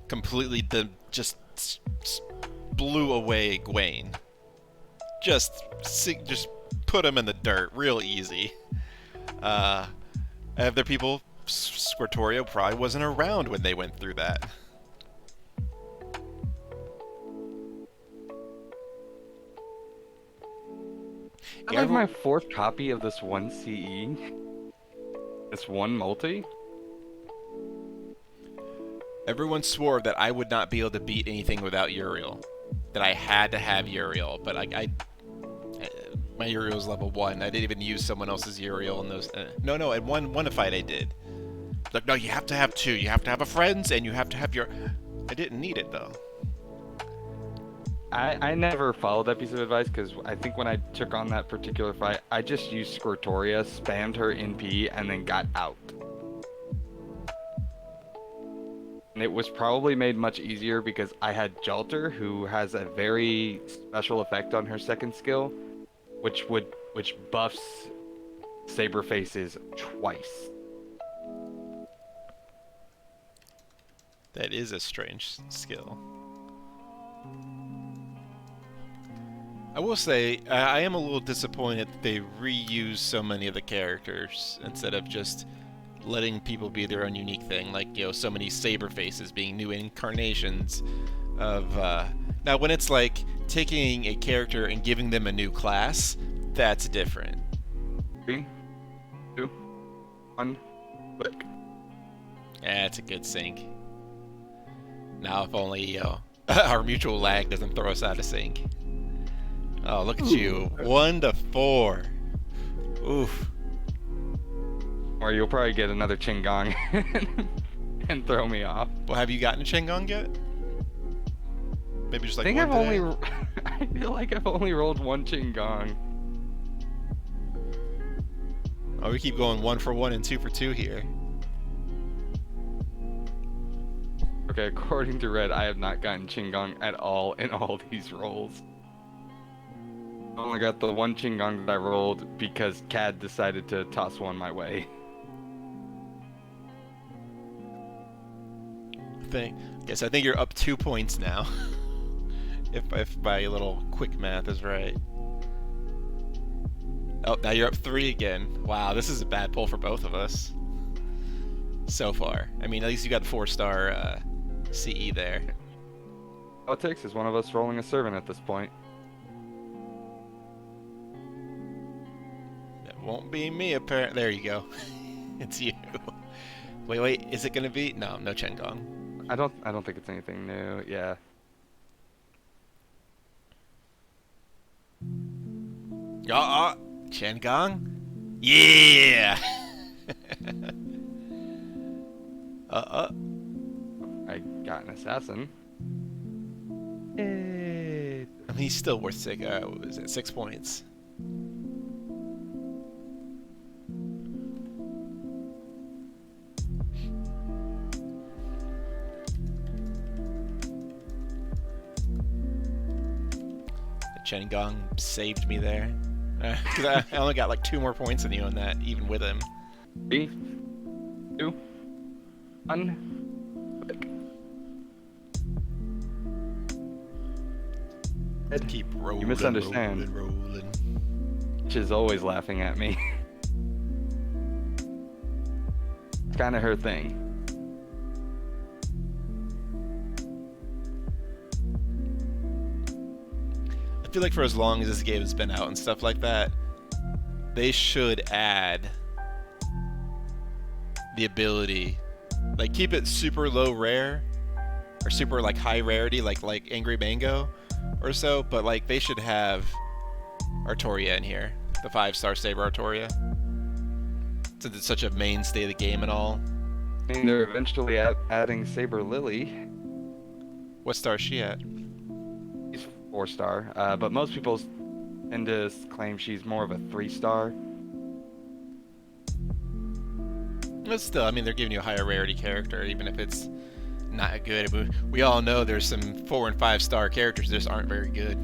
completely just blew away Gwaine. Just put them in the dirt real easy. Other people, Scortoria probably wasn't around when they went through that. I have my 4th copy of this one CE. This one multi. Everyone swore that I would not be able to beat anything without Uriel. That I had to have Uriel, but my Uriel's level 1. I didn't even use someone else's Uriel in those. No, at one fight I did. Like, no, you have to have 2. You have to have a friends, and you have to have your. I didn't need it though. I never followed that piece of advice because I think when I took on that particular fight, I just used Scortoria, spammed her in P, and then got out. And it was probably made much easier because I had Jalter, who has a very special effect on her second skill, which buffs Saber Faces twice. That is a strange skill. I will say, I am a little disappointed that they reuse so many of the characters instead of just letting people be their own unique thing. Like, so many Saber Faces being new incarnations of... Now, when it's like taking a character and giving them a new class, that's different. 3, 2, 1, click. Yeah, it's a good sync. Now, if only our mutual lag doesn't throw us out of sync. Oh, look at you. 1 to 4. Oof. Or you'll probably get another Qinggong and throw me off. Well, have you gotten a Qinggong yet? Maybe just like I think one today? I feel like I've only rolled 1 Qinggong. Oh, we keep going 1 for 1 and 2 for 2 here. Okay, according to Red, I have not gotten Qinggong at all in all these rolls. I only got the 1 Qinggong that I rolled because Cad decided to toss one my way. I think you're up 2 points now. if my little quick math is right. Oh, now you're up 3 again. Wow, this is a bad pull for both of us so far. I mean, at least you got a 4-star CE there. All it takes is one of us rolling a servant at this point. That won't be me, apparently. There you go. It's you. Wait, is it gonna be? No, no Chengong. I don't think it's anything new. Yeah. Chengong? Yeah! I got an assassin. I mean, he's still worth what was it, 6 points. Chengong saved me there. Because I only got like 2 more points than you on that, even with him. 3, 2, 1. Keep rolling. You misunderstand. Rolling. She's always laughing at me. It's kind of her thing. I feel like for as long as this game has been out and stuff like that, they should add the ability, like keep it super low rare or super like high rarity, like Angra Mainyu or so, but like they should have Artoria in here, the 5-star Saber Artoria, since it's such a mainstay of the game and all. I mean, they're eventually adding Saber Lily. What star is she at? She's 4-star, but most people tend to claim she's more of a 3-star. But still, I mean, they're giving you a higher rarity character, even if it's not good. We all know there's some 4 and 5-star characters that just aren't very good.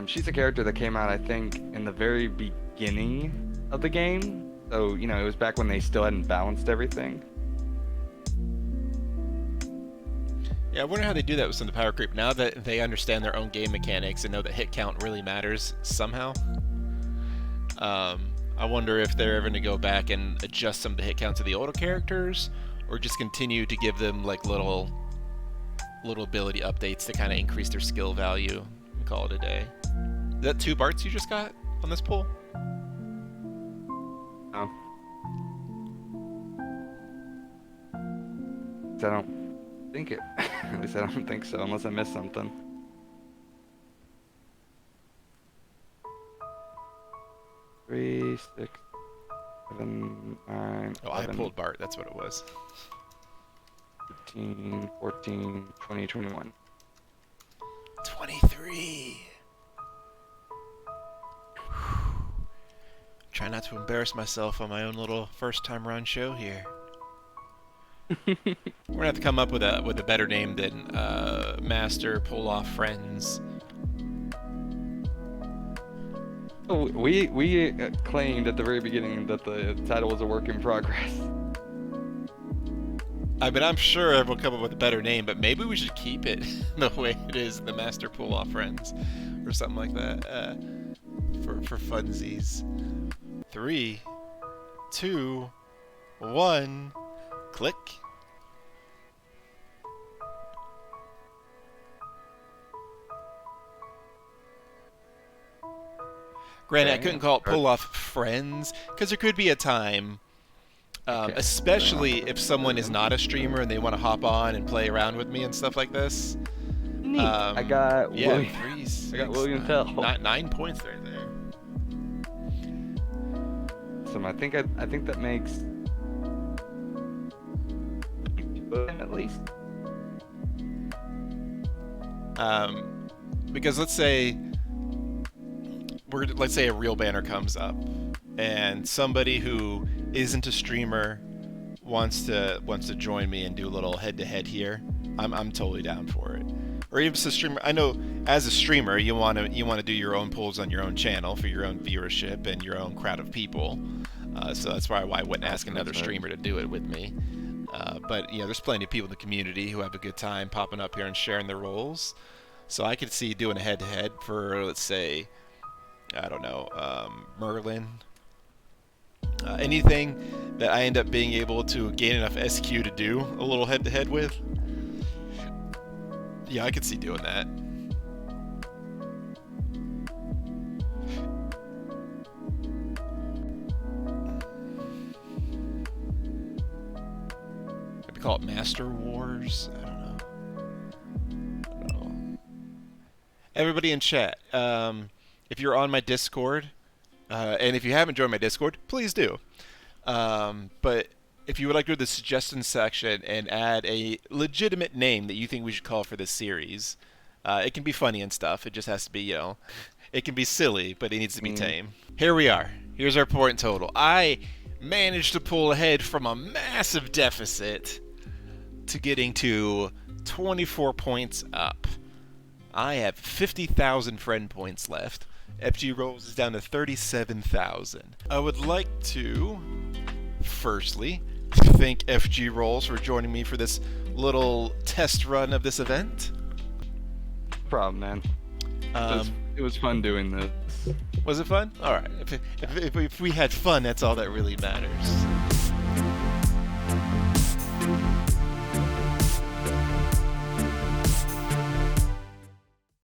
She's a character that came out, I think, in the very beginning of the game. So, you know, it was back when they still hadn't balanced everything. Yeah, I wonder how they do that with some of the power creep. Now that they understand their own game mechanics and know that hit count really matters somehow. I wonder if they're ever going to go back and adjust some of the hit counts of the older characters, or just continue to give them like little ability updates to kind of increase their skill value and call it a day. Is that 2 Barts you just got on this pull? No. I don't think it. At least I don't think so, unless I missed something. Three, 6, 7, 9. Oh, 11, I pulled Bart. That's what it was. 15, 14, 20, 21. 23. Try not to embarrass myself on my own little first-time run show here. We're gonna have to come up with a better name than Master Pull Off Friends. We claimed at the very beginning that the title was a work in progress. I mean, I'm sure everyone will come up with a better name, but maybe we should keep it the way it is, the Master Pull Off Friends, or something like that, for funsies. 3, 2, 1, click. Granted, I couldn't call it Pull Off Friends, because there could be a time, especially if someone is not a streamer and they want to hop on and play around with me and stuff like this. Neat. I got William. 3, 6, I got William Tell. 9 points right there. So I think that makes at least. Because let's say a real banner comes up, and somebody who isn't a streamer wants to join me and do a little head-to-head here. I'm totally down for it. Or even as a streamer, I know as a streamer you want to do your own polls on your own channel for your own viewership and your own crowd of people. So that's why I wouldn't ask another streamer to do it with me. But you know, there's plenty of people in the community who have a good time popping up here and sharing their roles. So I could see doing a head-to-head for, let's say, I don't know, Merlin. Anything that I end up being able to gain enough SQ to do a little head-to-head with. Yeah, I could see doing that. Maybe call it Master Wars? I don't know. Everybody in chat, if you're on my Discord, and if you haven't joined my Discord, please do. But if you would like to go to the suggestions section and add a legitimate name that you think we should call for this series, it can be funny and stuff. It just has to be, you know, it can be silly, but it needs to be tame. Here we are. Here's our point total. I managed to pull ahead from a massive deficit to getting to 24 points up. I have 50,000 friend points left. FGRolls is down to 37,000. I would like to, firstly, thank FGRolls for joining me for this little test run of this event. No problem, man. It was fun doing this. Was it fun? All right. If we had fun, that's all that really matters.